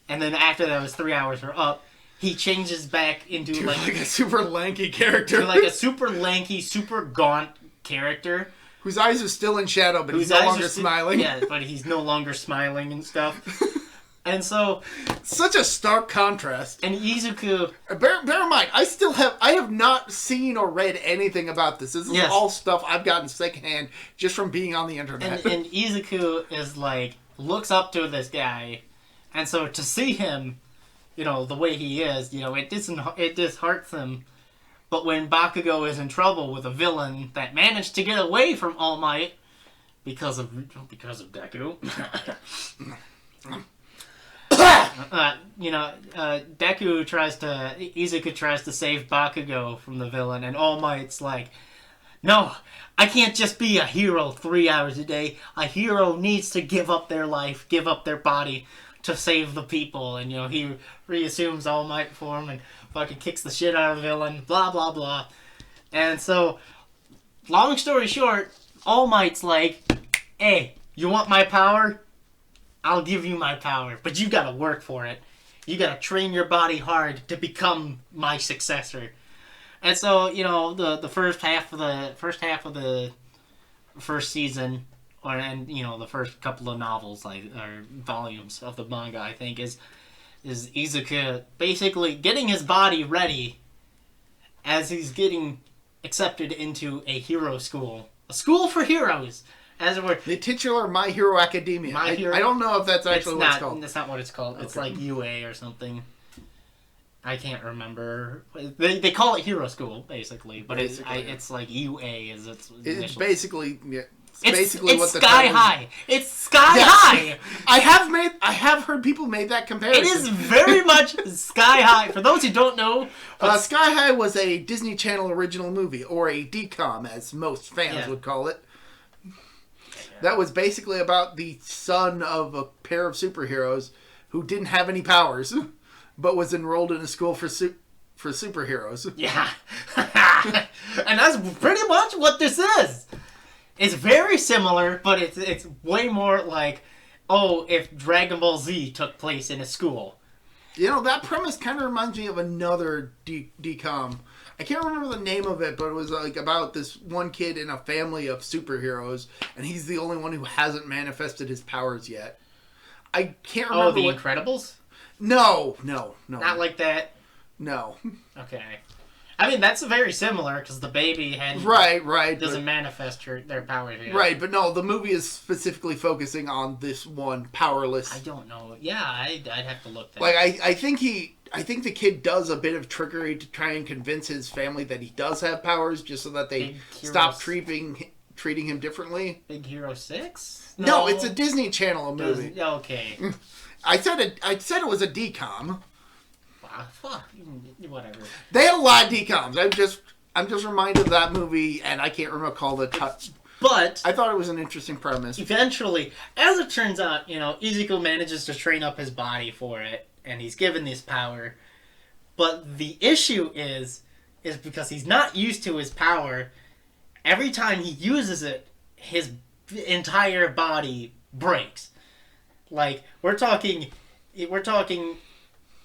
B: And then after those 3 hours are up, he changes back into
A: a super lanky character.
B: To a super lanky, super gaunt character.
A: Whose eyes are still in shadow, but he's no longer smiling.
B: Yeah, but he's no longer smiling and stuff. And so...
A: Such a stark contrast.
B: And Izuku...
A: Bear in mind, I have not seen or read anything about this. This is all stuff I've gotten secondhand just from being on the internet.
B: And Izuku is looks up to this guy. And so to see him, the way he is, it dishearts him. But when Bakugo is in trouble with a villain that managed to get away from All Might because of Deku... Izuku tries to save Bakugo from the villain, and All Might's no, I can't just be a hero 3 hours a day. A hero needs to give up their life, give up their body to save the people. And, he reassumes All Might form and fucking kicks the shit out of the villain, blah, blah, blah. And so, long story short, All Might's like, hey, you want my power? I'll give you my power, but you gotta work for it. You gotta train your body hard to become my successor. And so, the first half of the first season, the first couple of novels, or volumes of the manga, I think, is Izuku basically getting his body ready as he's getting accepted into a hero school. A school for heroes, as it were.
A: The titular My Hero Academia. I don't know if that's actually what it's called.
B: That's not what it's called. Okay. It's like UA or something. I can't remember. They call it Hero School, basically, but it's like UA is its initials.
A: It's basically... Yeah.
B: It's sky high. It's sky high.
A: I have heard people made that comparison.
B: It is very much sky high. For those who don't know,
A: Sky High was a Disney Channel original movie, or a DCOM, as most fans would call it. That was basically about the son of a pair of superheroes who didn't have any powers, but was enrolled in a school for superheroes.
B: Yeah, and that's pretty much what this is. It's very similar, but it's way more like, if Dragon Ball Z took place in a school.
A: That premise kind of reminds me of another DCOM. I can't remember the name of it, but it was like about this one kid in a family of superheroes, and he's the only one who hasn't manifested his powers yet. I can't remember.
B: The Incredibles?
A: No.
B: Not like that?
A: No.
B: Okay. I mean, that's very similar, because the baby doesn't manifest their powers yet.
A: Right, but no, the movie is specifically focusing on this one powerless...
B: I don't know. Yeah, I'd have to look that
A: up. I think the kid does a bit of trickery to try and convince his family that he does have powers, just so that they stop treating him differently.
B: Big Hero 6?
A: No, it's a Disney Channel movie.
B: Okay.
A: I said it was a DCOM.
B: Fuck, whatever.
A: They had a lot of DCOMs. I'm just reminded of that movie, and I can't recall the touch.
B: But
A: I thought it was an interesting premise.
B: Eventually, as it turns out, Izuku manages to train up his body for it, and he's given this power. But the issue is because he's not used to his power. Every time he uses it, his entire body breaks. Like we're talking.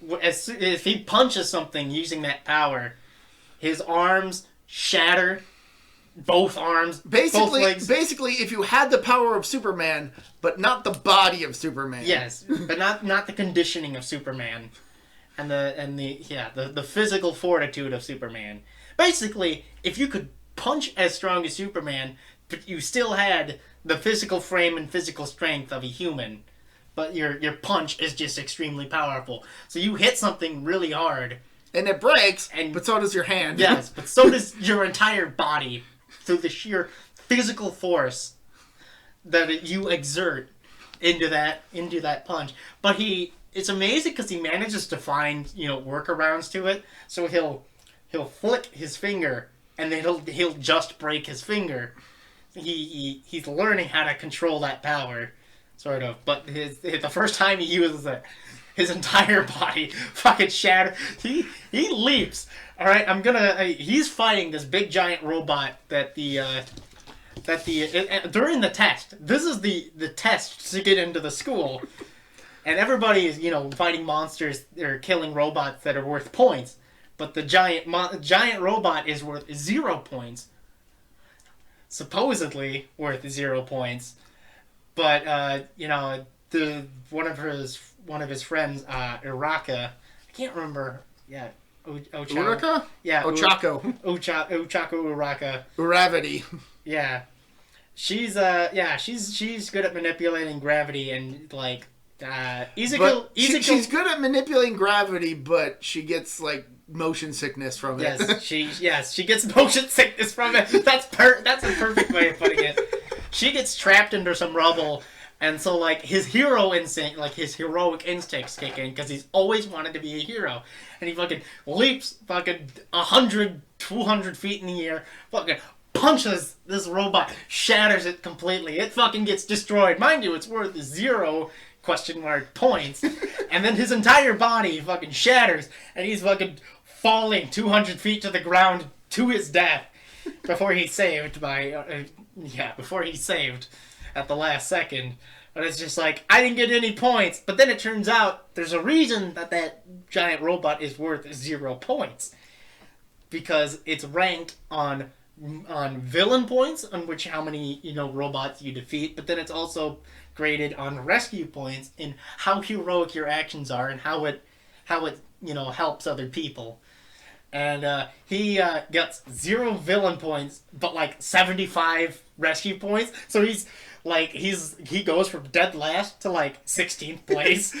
B: If he punches something using that power, his arms shatter, both arms, both legs.
A: Basically, if you had the power of Superman, but not the body of Superman.
B: Yes, but not the conditioning of Superman, and the physical fortitude of Superman. Basically, if you could punch as strong as Superman, but you still had the physical frame and physical strength of a human. But your punch is just extremely powerful. So you hit something really hard.
A: And it breaks, but so does your hand.
B: Yes, but so does your entire body through the sheer physical force that you exert into that punch. But it's amazing because he manages to find, workarounds to it. So he'll flick his finger, and then he'll just break his finger. He's learning how to control that power. Sort of, but the first time he uses it, his entire body fucking shattered. He leaps. All right, he's fighting this big giant robot during the test. This is the test to get into the school, and everybody is fighting monsters or killing robots that are worth points, but the giant robot is worth 0 points. Supposedly worth 0 points. But one of his friends, Uraka, I can't remember. Yeah,
A: Uraka.
B: Yeah,
A: Ochako.
B: Ochako Uraka.
A: Gravity.
B: Yeah, she's good at manipulating gravity and Izuku.
A: She's good at manipulating gravity, but she gets motion sickness from it.
B: Yes, she gets motion sickness from it. That's a perfect way of putting it. She gets trapped under some rubble, and so his hero instinct, his heroic instincts kick in because he's always wanted to be a hero, and he fucking leaps 100, 200 feet in the air, fucking punches this robot, shatters it completely. It fucking gets destroyed. Mind you, it's worth 0 points. And then his entire body fucking shatters, and he's fucking falling 200 feet to the ground to his death before he's saved before he's saved at the last second. But it's just like, I didn't get any points. But then it turns out there's a reason that giant robot is worth 0 points. Because it's ranked on villain points, on which how many, robots you defeat. But then it's also graded on rescue points in how heroic your actions are and how it helps other people. And he gets 0 villain points, but like 75 rescue points. So he goes from dead last to like 16th place.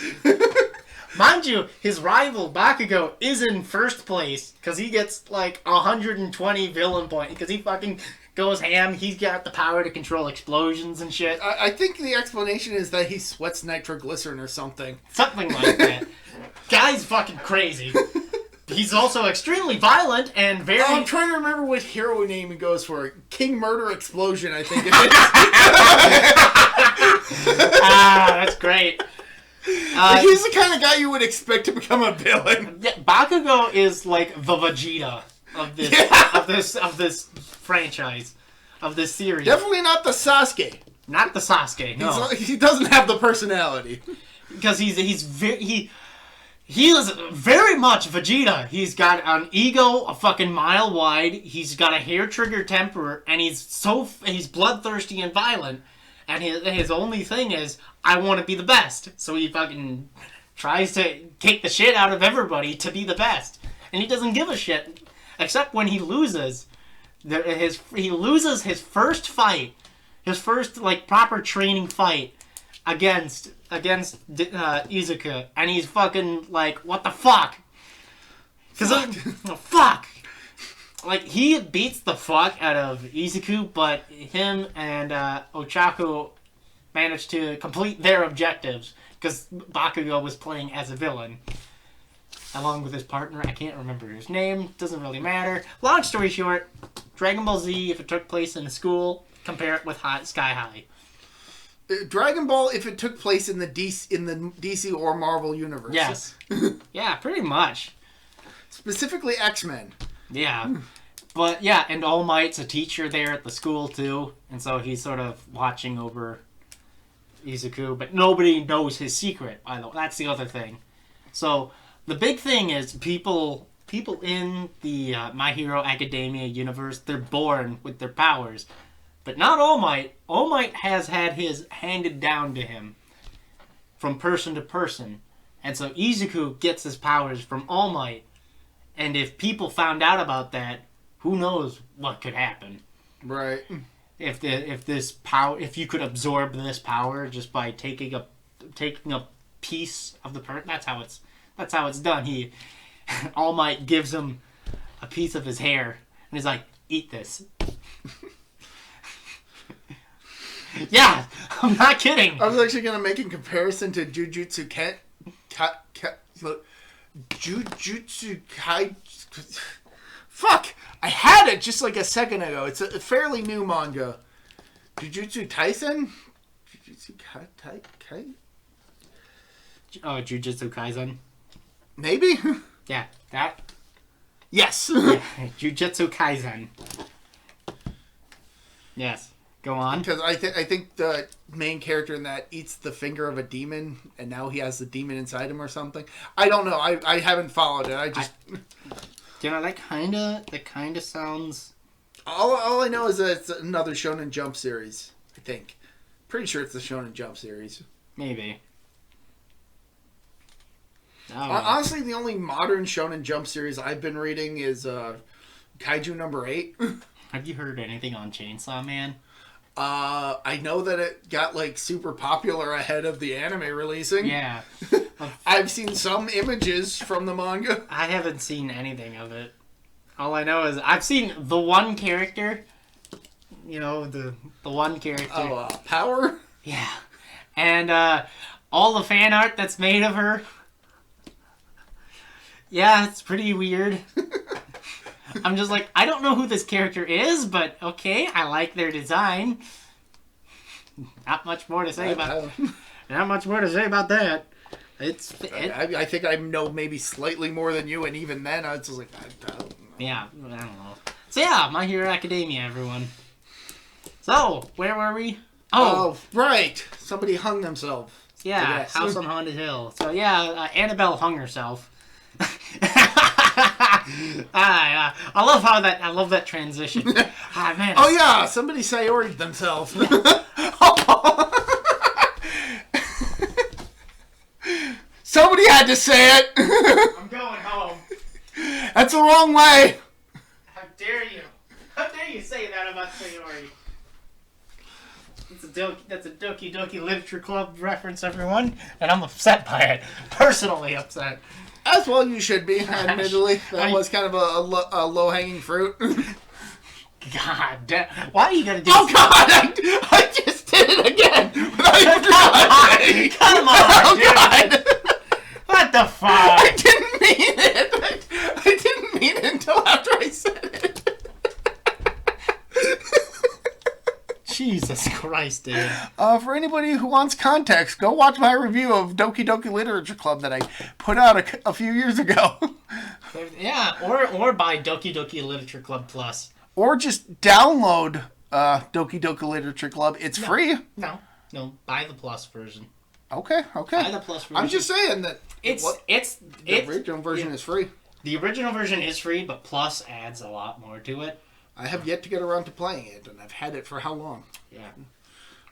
B: Mind you, his rival Bakugo is in first place because he gets like 120 villain points because he fucking goes ham. He's got the power to control explosions and shit.
A: I think the explanation is that he sweats nitroglycerin or something.
B: Something like that. Guy's fucking crazy. He's also extremely violent and very...
A: I'm trying to remember what hero name he goes for. King Murder Explosion, I think it is.
B: That's great.
A: He's the kind of guy you would expect to become a villain.
B: Yeah, Bakugo is like the Vegeta of this franchise, of this series.
A: Definitely not the Sasuke.
B: Not the Sasuke. No,
A: he doesn't have the personality.
B: Because he is very much Vegeta. He's got an ego a fucking mile wide. He's got a hair trigger temper, and he's bloodthirsty and violent. And his only thing is, I want to be the best. So he fucking tries to kick the shit out of everybody to be the best. And he doesn't give a shit. Except when he loses. He loses his first fight. His first, proper training fight against Izuku. And he's fucking like, what the fuck? Fuck! He beats the fuck out of Izuku, but him and Ochaku managed to complete their objectives because Bakugo was playing as a villain. Along with his partner, I can't remember his name, doesn't really matter. Long story short, Dragon Ball Z, if it took place in a school, compare it with Sky High.
A: Dragon Ball, if it took place in the DC or Marvel universe.
B: Yes. Yeah, pretty much.
A: Specifically X-Men.
B: Yeah. But yeah, and All Might's a teacher there at the school too, and so he's sort of watching over Izuku, but nobody knows his secret, by the way. That's the other thing. So the big thing is people in the My Hero Academia universe, they're born with their powers. But not All Might. All Might has had his handed down to him from person to person. And so Izuku gets his powers from All Might. And if people found out about that, who knows what could happen? Right. If you could absorb this power just by taking a piece of the person, that's how it's done. All Might gives him a piece of his hair, and he's like, "Eat this." Yeah, I'm not kidding.
A: I was actually gonna make a comparison to Jujutsu Kai. Fuck! I had it just like a second ago. It's a fairly new manga. Jujutsu Kaisen? Jujutsu Kai?
B: Oh, Jujutsu Kaisen?
A: Maybe?
B: Yeah, that?
A: Yes!
B: Yeah, Jujutsu Kaisen. Yes. Go on.
A: Because I think the main character in that eats the finger of a demon, and now he has the demon inside him or something. I don't know. I haven't followed it.
B: That kind of sounds...
A: All I know is that it's another Shonen Jump series, I think. Pretty sure it's the Shonen Jump series.
B: Maybe.
A: Honestly, the only modern Shonen Jump series I've been reading is Kaiju number 8.
B: Have you heard anything on Chainsaw Man?
A: I know that it got super popular ahead of the anime releasing.
B: Yeah.
A: I've seen some images from the manga.
B: I haven't seen anything of it. All I know is I've seen the one character. The one character.
A: Oh, Power?
B: Yeah. And all the fan art that's made of her. Yeah, it's pretty weird. I'm just like, I don't know who this character is, but okay, I like their design. Not much more to say about. Not much more to say about that.
A: I think I know maybe slightly more than you, and even then, I was just like, I don't know.
B: Yeah, I don't know. So yeah, My Hero Academia, everyone. So where were we?
A: Oh, right. Somebody hung themselves.
B: Yeah, House on Haunted Hill. So yeah, Annabelle hung herself. I love that transition. Man.
A: Oh yeah, somebody Sayori'd themselves. Somebody had to say it.
B: I'm going home.
A: That's the wrong way.
B: How dare you? How dare you say that about Sayori? That's a Doki Doki Literature Club reference, everyone, and I'm upset by it. Personally upset.
A: As well you should be, admittedly. That was kind of a low-hanging fruit.
B: God damn. Why are you going to do
A: Oh, God! I just did it again! Without even realizing.
B: Come on,
A: Oh,
B: dude.
A: God!
B: What the fuck?
A: I didn't mean it! I didn't mean it until after I said it.
B: Jesus Christ, dude.
A: For anybody who wants context, go watch my review of Doki Doki Literature Club that I put out a few years ago.
B: Yeah, or buy Doki Doki Literature Club Plus.
A: Or just download Doki Doki Literature Club. It's free.
B: No, buy the Plus version.
A: Okay.
B: Buy the Plus version.
A: I'm just saying that the original version is free.
B: The original version is free, but Plus adds a lot more to it.
A: I have yet to get around to playing it, and I've had it for how long?
B: Yeah.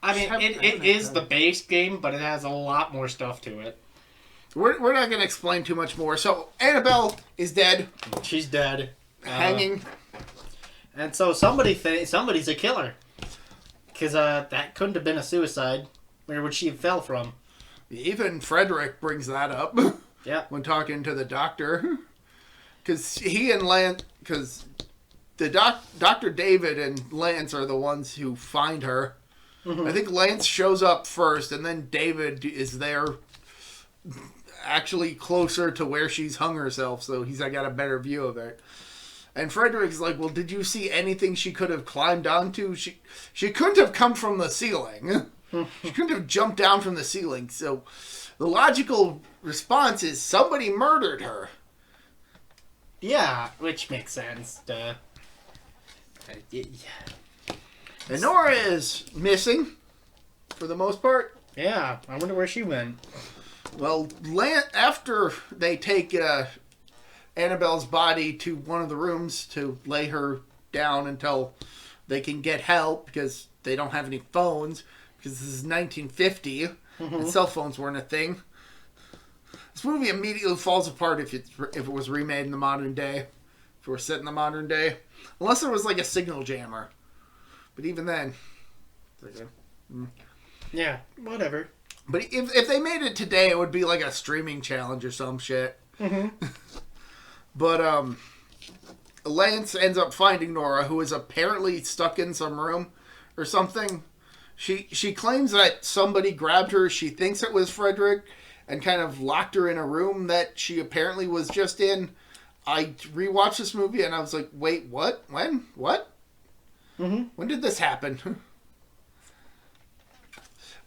B: I mean, it is the base game, but it has a lot more stuff to it.
A: We're not going to explain too much more. So, Annabelle is dead.
B: She's dead.
A: Hanging.
B: And so somebody's a killer. Because that couldn't have been a suicide. Where would she have fell from?
A: Even Frederick brings that up.
B: Yeah.
A: When talking to the doctor. Because he and Lance... Because... Dr. David and Lance are the ones who find her. Mm-hmm. I think Lance shows up first, and then David is there actually closer to where she's hung herself, so I got a better view of it. And Frederick's like, well, did you see anything she could have climbed onto? She couldn't have come from the ceiling. She couldn't have jumped down from the ceiling. So the logical response is somebody murdered her.
B: Yeah, which makes sense.
A: And Nora is missing, for the most part.
B: Yeah, I wonder where she went.
A: Well, after they take Annabelle's body to one of the rooms to lay her down until they can get help, because they don't have any phones, because this is 1950, and cell phones weren't a thing. This movie immediately falls apart if it was remade in the modern day. If it were set in the modern day. Unless there was like a signal jammer. But even then.
B: Yeah, whatever.
A: But if they made it today, it would be like a streaming challenge or some shit. Mm-hmm. But Lance ends up finding Nora, who is apparently stuck in some room or something. She claims that somebody grabbed her. She thinks it was Frederick. And kind of locked her in a room that she apparently was just in. I rewatched this movie and I was like, wait, what? When? What? Mm-hmm. When did this happen?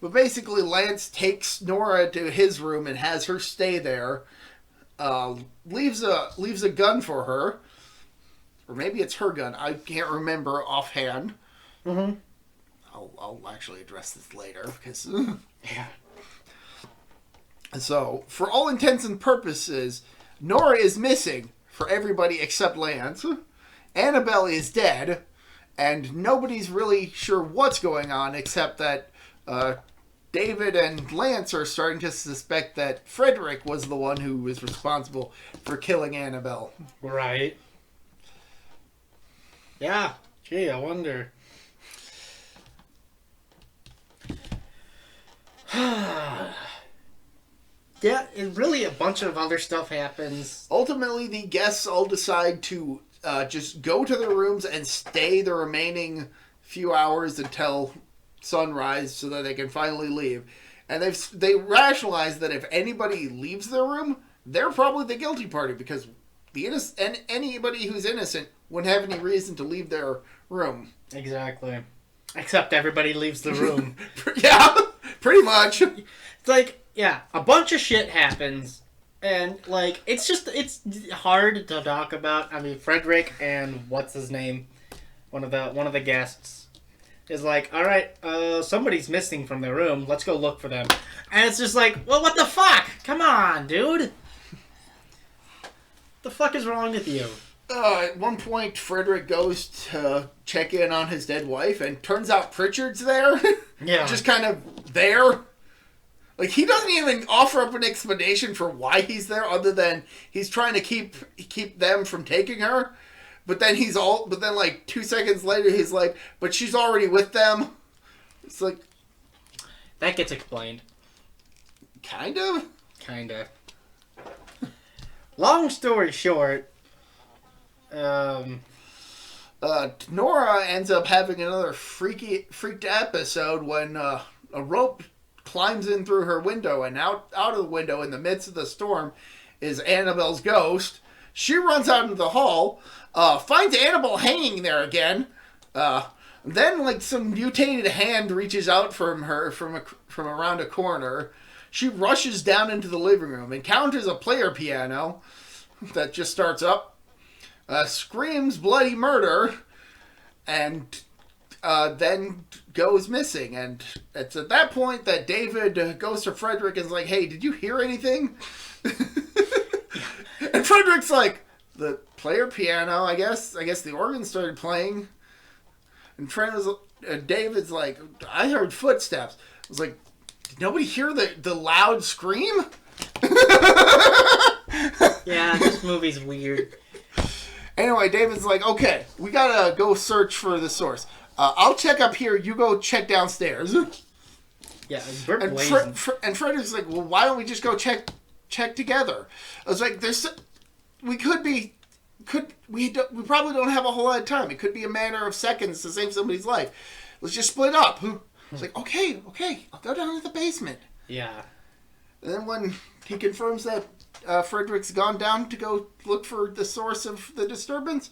A: But basically, Lance takes Nora to his room and has her stay there. Leaves a gun for her. Or maybe it's her gun. I can't remember offhand. Mm-hmm. I'll actually address this later because...
B: yeah.
A: So, for all intents and purposes, Nora is missing for everybody except Lance. Annabelle is dead, and nobody's really sure what's going on except that David and Lance are starting to suspect that Frederick was the one who was responsible for killing Annabelle.
B: Right. Yeah. Gee, I wonder. Yeah, really a bunch of other stuff happens.
A: Ultimately, the guests all decide to just go to their rooms and stay the remaining few hours until sunrise so that they can finally leave. And they rationalize that if anybody leaves their room, they're probably the guilty party because anybody who's innocent wouldn't have any reason to leave their room.
B: Exactly. Except everybody leaves the room.
A: Yeah, pretty much.
B: It's like, yeah, a bunch of shit happens, and like it's hard to talk about. I mean, Frederick and what's his name, one of the guests, is like, all right, somebody's missing from their room. Let's go look for them. And it's just like, well, what the fuck? Come on, dude. What the fuck is wrong with you?
A: At one point, Frederick goes to check in on his dead wife, and turns out Pritchard's there.
B: Yeah.
A: Just kind of there. Like, he doesn't even offer up an explanation for why he's there, other than he's trying to keep them from taking her. But then like 2 seconds later, he's like, but she's already with them. It's like,
B: that gets explained.
A: Kind of.
B: Long story short,
A: Nora ends up having another freaked episode when a rope climbs in through her window, and out of the window in the midst of the storm is Annabelle's ghost. She runs out into the hall, finds Annabelle hanging there again. Then, like, some mutated hand reaches out from her from around a corner. She rushes down into the living room, encounters a player piano that just starts up, screams bloody murder, and then goes missing. And it's at that point that David goes to Frederick and is like, hey, did you hear anything? And Frederick's like, the player piano, I guess the organ started playing. And David's like, I heard footsteps. I was like, did nobody hear the loud scream?
B: Yeah, this movie's weird.
A: Anyway, David's like, okay, we gotta go search for the source. I'll check up here, you go check downstairs.
B: Yeah, we're blazing.
A: And Frederick's like, well, why don't we just go check together? I was like, we probably don't have a whole lot of time. It could be a matter of seconds to save somebody's life. Let's just split up. It's like, okay, I'll go down to the basement.
B: Yeah.
A: And then when he confirms that Frederick's gone down to go look for the source of the disturbance,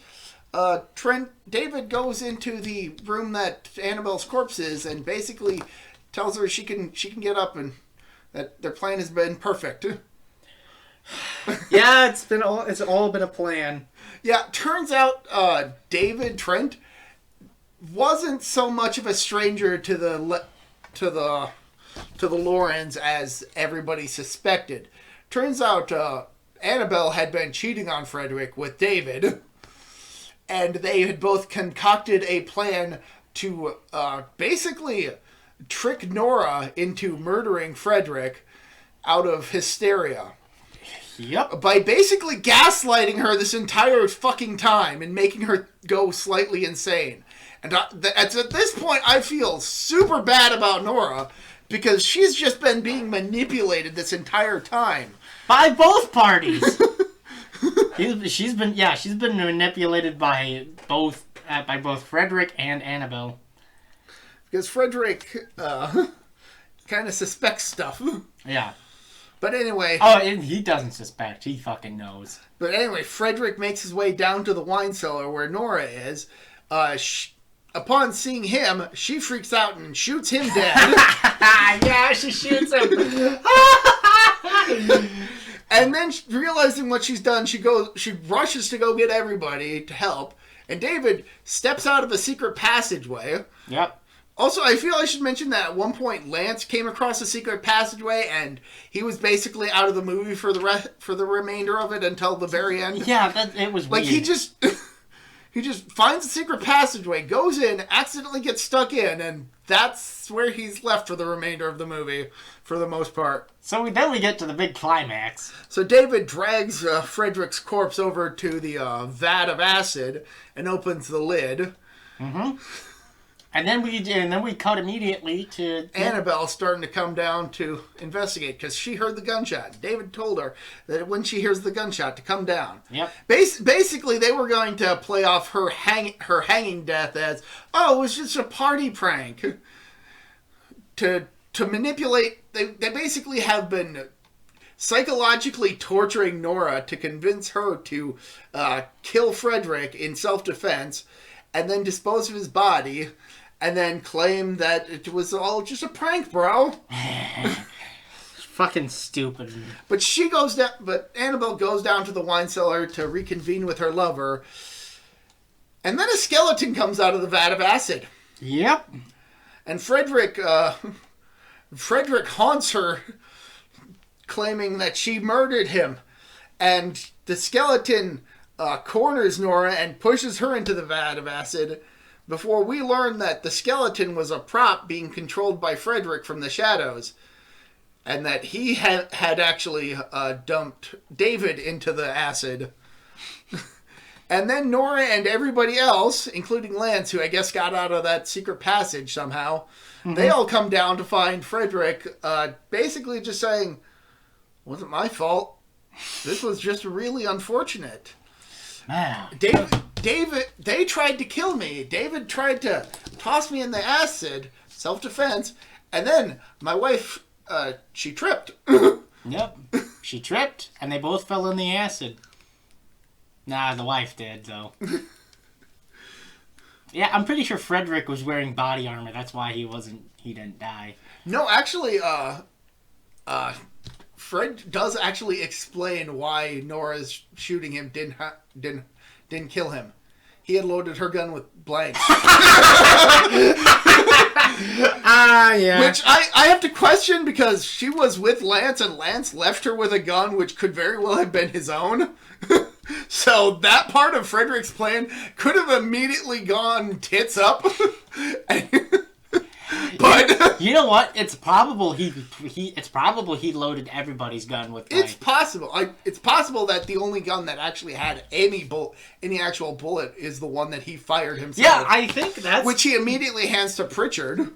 A: David goes into the room that Annabelle's corpse is and basically tells her she can get up and that their plan has been perfect.
B: Yeah, it's all been a plan.
A: Yeah, turns out David Trent wasn't so much of a stranger to the Laurens as everybody suspected. Turns out Annabelle had been cheating on Frederick with David, and they had both concocted a plan to basically trick Nora into murdering Frederick out of hysteria.
B: Yep.
A: By basically gaslighting her this entire fucking time and making her go slightly insane. And at this point, I feel super bad about Nora because she's just been being manipulated this entire time.
B: By both parties. She's been manipulated by both Frederick and Annabelle.
A: Because Frederick kind of suspects stuff.
B: Yeah.
A: But anyway...
B: Oh, he doesn't suspect. He fucking knows.
A: But anyway, Frederick makes his way down to the wine cellar where Nora is. Upon seeing him, she freaks out and shoots him dead.
B: Yeah, she shoots him.
A: And then, realizing what she's done, she rushes to go get everybody to help. And David steps out of a secret passageway.
B: Yep.
A: Also, I feel I should mention that at one point Lance came across a secret passageway, and he was basically out of the movie for the remainder of it until the very end.
B: Yeah, it was weird.
A: Like he just finds a secret passageway, goes in, accidentally gets stuck in, and that's where he's left for the remainder of the movie, for the most part.
B: So then we get to the big climax.
A: So David drags Frederick's corpse over to the vat of acid and opens the lid.
B: Mm-hmm. And then we cut immediately to
A: Annabelle starting to come down to investigate because she heard the gunshot. David told her that when she hears the gunshot to come down.
B: Yep.
A: Basically, they were going to play off her hanging death as, oh, it was just a party prank. To manipulate, they basically have been psychologically torturing Nora to convince her to kill Frederick in self-defense and then dispose of his body and then claim that it was all just a prank, bro.
B: Fucking stupid.
A: But Annabelle goes down to the wine cellar to reconvene with her lover, and then a skeleton comes out of the vat of acid.
B: Yep.
A: And Frederick haunts her, claiming that she murdered him. And the skeleton corners Nora and pushes her into the vat of acid before we learn that the skeleton was a prop being controlled by Frederick from the shadows. And that he had actually dumped David into the acid. And then Nora and everybody else, including Lance, who I guess got out of that secret passage somehow, they all come down to find Frederick basically just saying, wasn't my fault. This was just really unfortunate.
B: Man.
A: David, they tried to kill me. David tried to toss me in the acid, self-defense, and then my wife... she tripped.
B: Yep. She tripped, and they both fell in the acid. Nah, the wife did, though. Yeah, I'm pretty sure Frederick was wearing body armor. That's why he didn't die.
A: No, actually, Fred does actually explain why Nora's shooting him didn't kill him. He had loaded her gun with blanks.
B: Yeah.
A: Which I have to question because she was with Lance and Lance left her with a gun which could very well have been his own. So that part of Frederick's plan could have immediately gone tits up. But
B: you know what? It's probable he loaded everybody's gun with.
A: It's possible. It's possible that the only gun that actually had any actual bullet is the one that he fired himself.
B: Yeah, I think that's
A: which he immediately hands to Pritchard,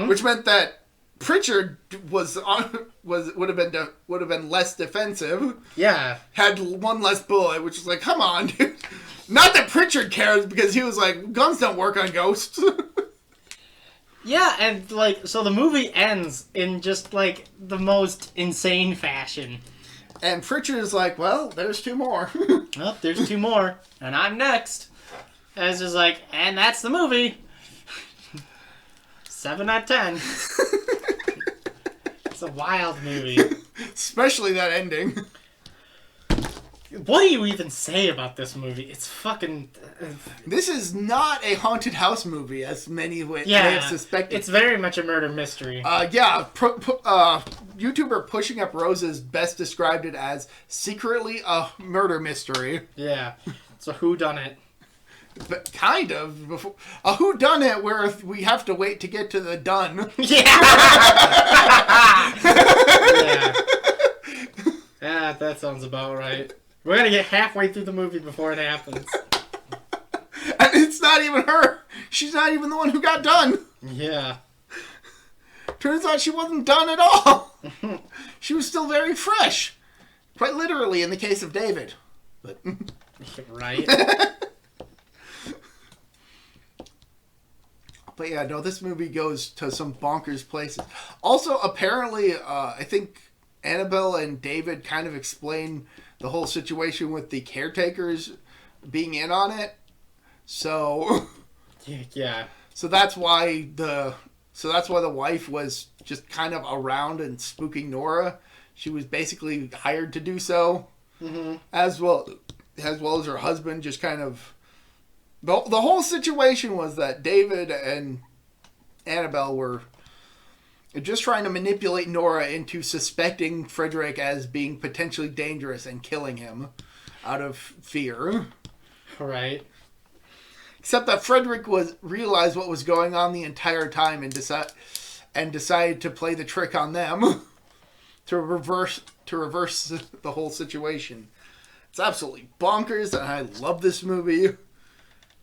A: which meant that Pritchard would have been less defensive.
B: Yeah,
A: had one less bullet, which is like, come on, dude. Not that Pritchard cares because he was like, guns don't work on ghosts.
B: Yeah, and, so the movie ends in just, the most insane fashion.
A: And Pritchard is like, well, there's two more.
B: Well, there's two more, and I'm next. And it's just like, and that's the movie. 7 out of 10. It's a wild movie.
A: Especially that ending.
B: What do you even say about this movie? It's fucking...
A: This is not a haunted house movie, as many may have suspected.
B: It's very much a murder mystery.
A: YouTuber Pushing Up Roses best described it as secretly a murder mystery.
B: Yeah. It's a whodunit.
A: But kind of. A whodunit where we have to wait to get to the done.
B: Yeah! Yeah. Yeah, that sounds about right. We're gonna get halfway through the movie before it happens.
A: And it's not even her. She's not even the one who got done.
B: Yeah.
A: Turns out she wasn't done at all. She was still very fresh. Quite literally in the case of David. But
B: right.
A: But yeah, no, this movie goes to some bonkers places. Also, apparently, I think Annabelle and David kind of explain the whole situation with the caretakers being in on it. So
B: yeah.
A: So that's why the wife was just kind of around and spooking Nora. She was basically hired to do so. Mm-hmm. As well as her husband just kind of the whole situation was that David and Annabelle were just trying to manipulate Nora into suspecting Frederick as being potentially dangerous and killing him out of fear.
B: Right.
A: Except that Frederick realized what was going on the entire time and decided to play the trick on them to reverse the whole situation. It's absolutely bonkers, and I love this movie.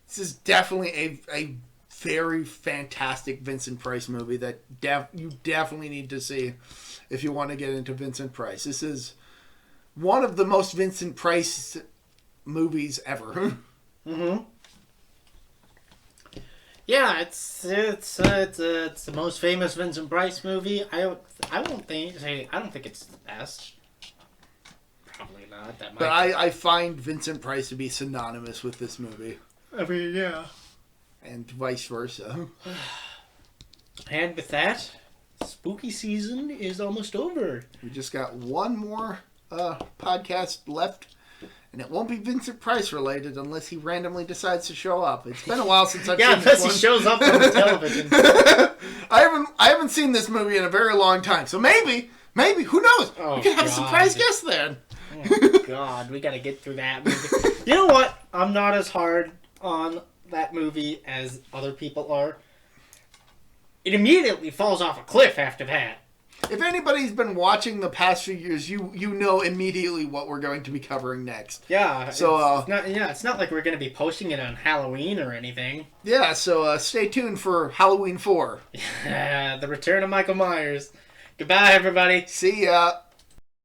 A: This is definitely a very fantastic Vincent Price movie that you definitely need to see if you want to get into Vincent Price. This is one of the most Vincent Price movies ever. Mm-hmm.
B: Yeah, it's the most famous Vincent Price movie. I don't think it's the best. Probably not. That might.
A: But I find Vincent Price to be synonymous with this movie.
B: I mean, yeah.
A: And vice versa.
B: And with that, spooky season is almost over.
A: We just got one more podcast left. And it won't be Vincent Price related unless he randomly decides to show up. It's been a while since I've seen this
B: unless
A: one.
B: he shows up on the television.
A: I haven't seen this movie in a very long time. So maybe, who knows? We can have a surprise guest then.
B: Oh, God, we gotta get through that movie. You know what? I'm not as hard on that movie as other people are. It immediately falls off a cliff after that.
A: If anybody's been watching the past few years, you know immediately what we're going to be covering next.
B: Yeah.
A: So
B: it's not like we're going to be posting it on Halloween or anything.
A: Yeah. So stay tuned for Halloween 4.
B: The Return of Michael Myers. Goodbye, everybody.
A: See ya.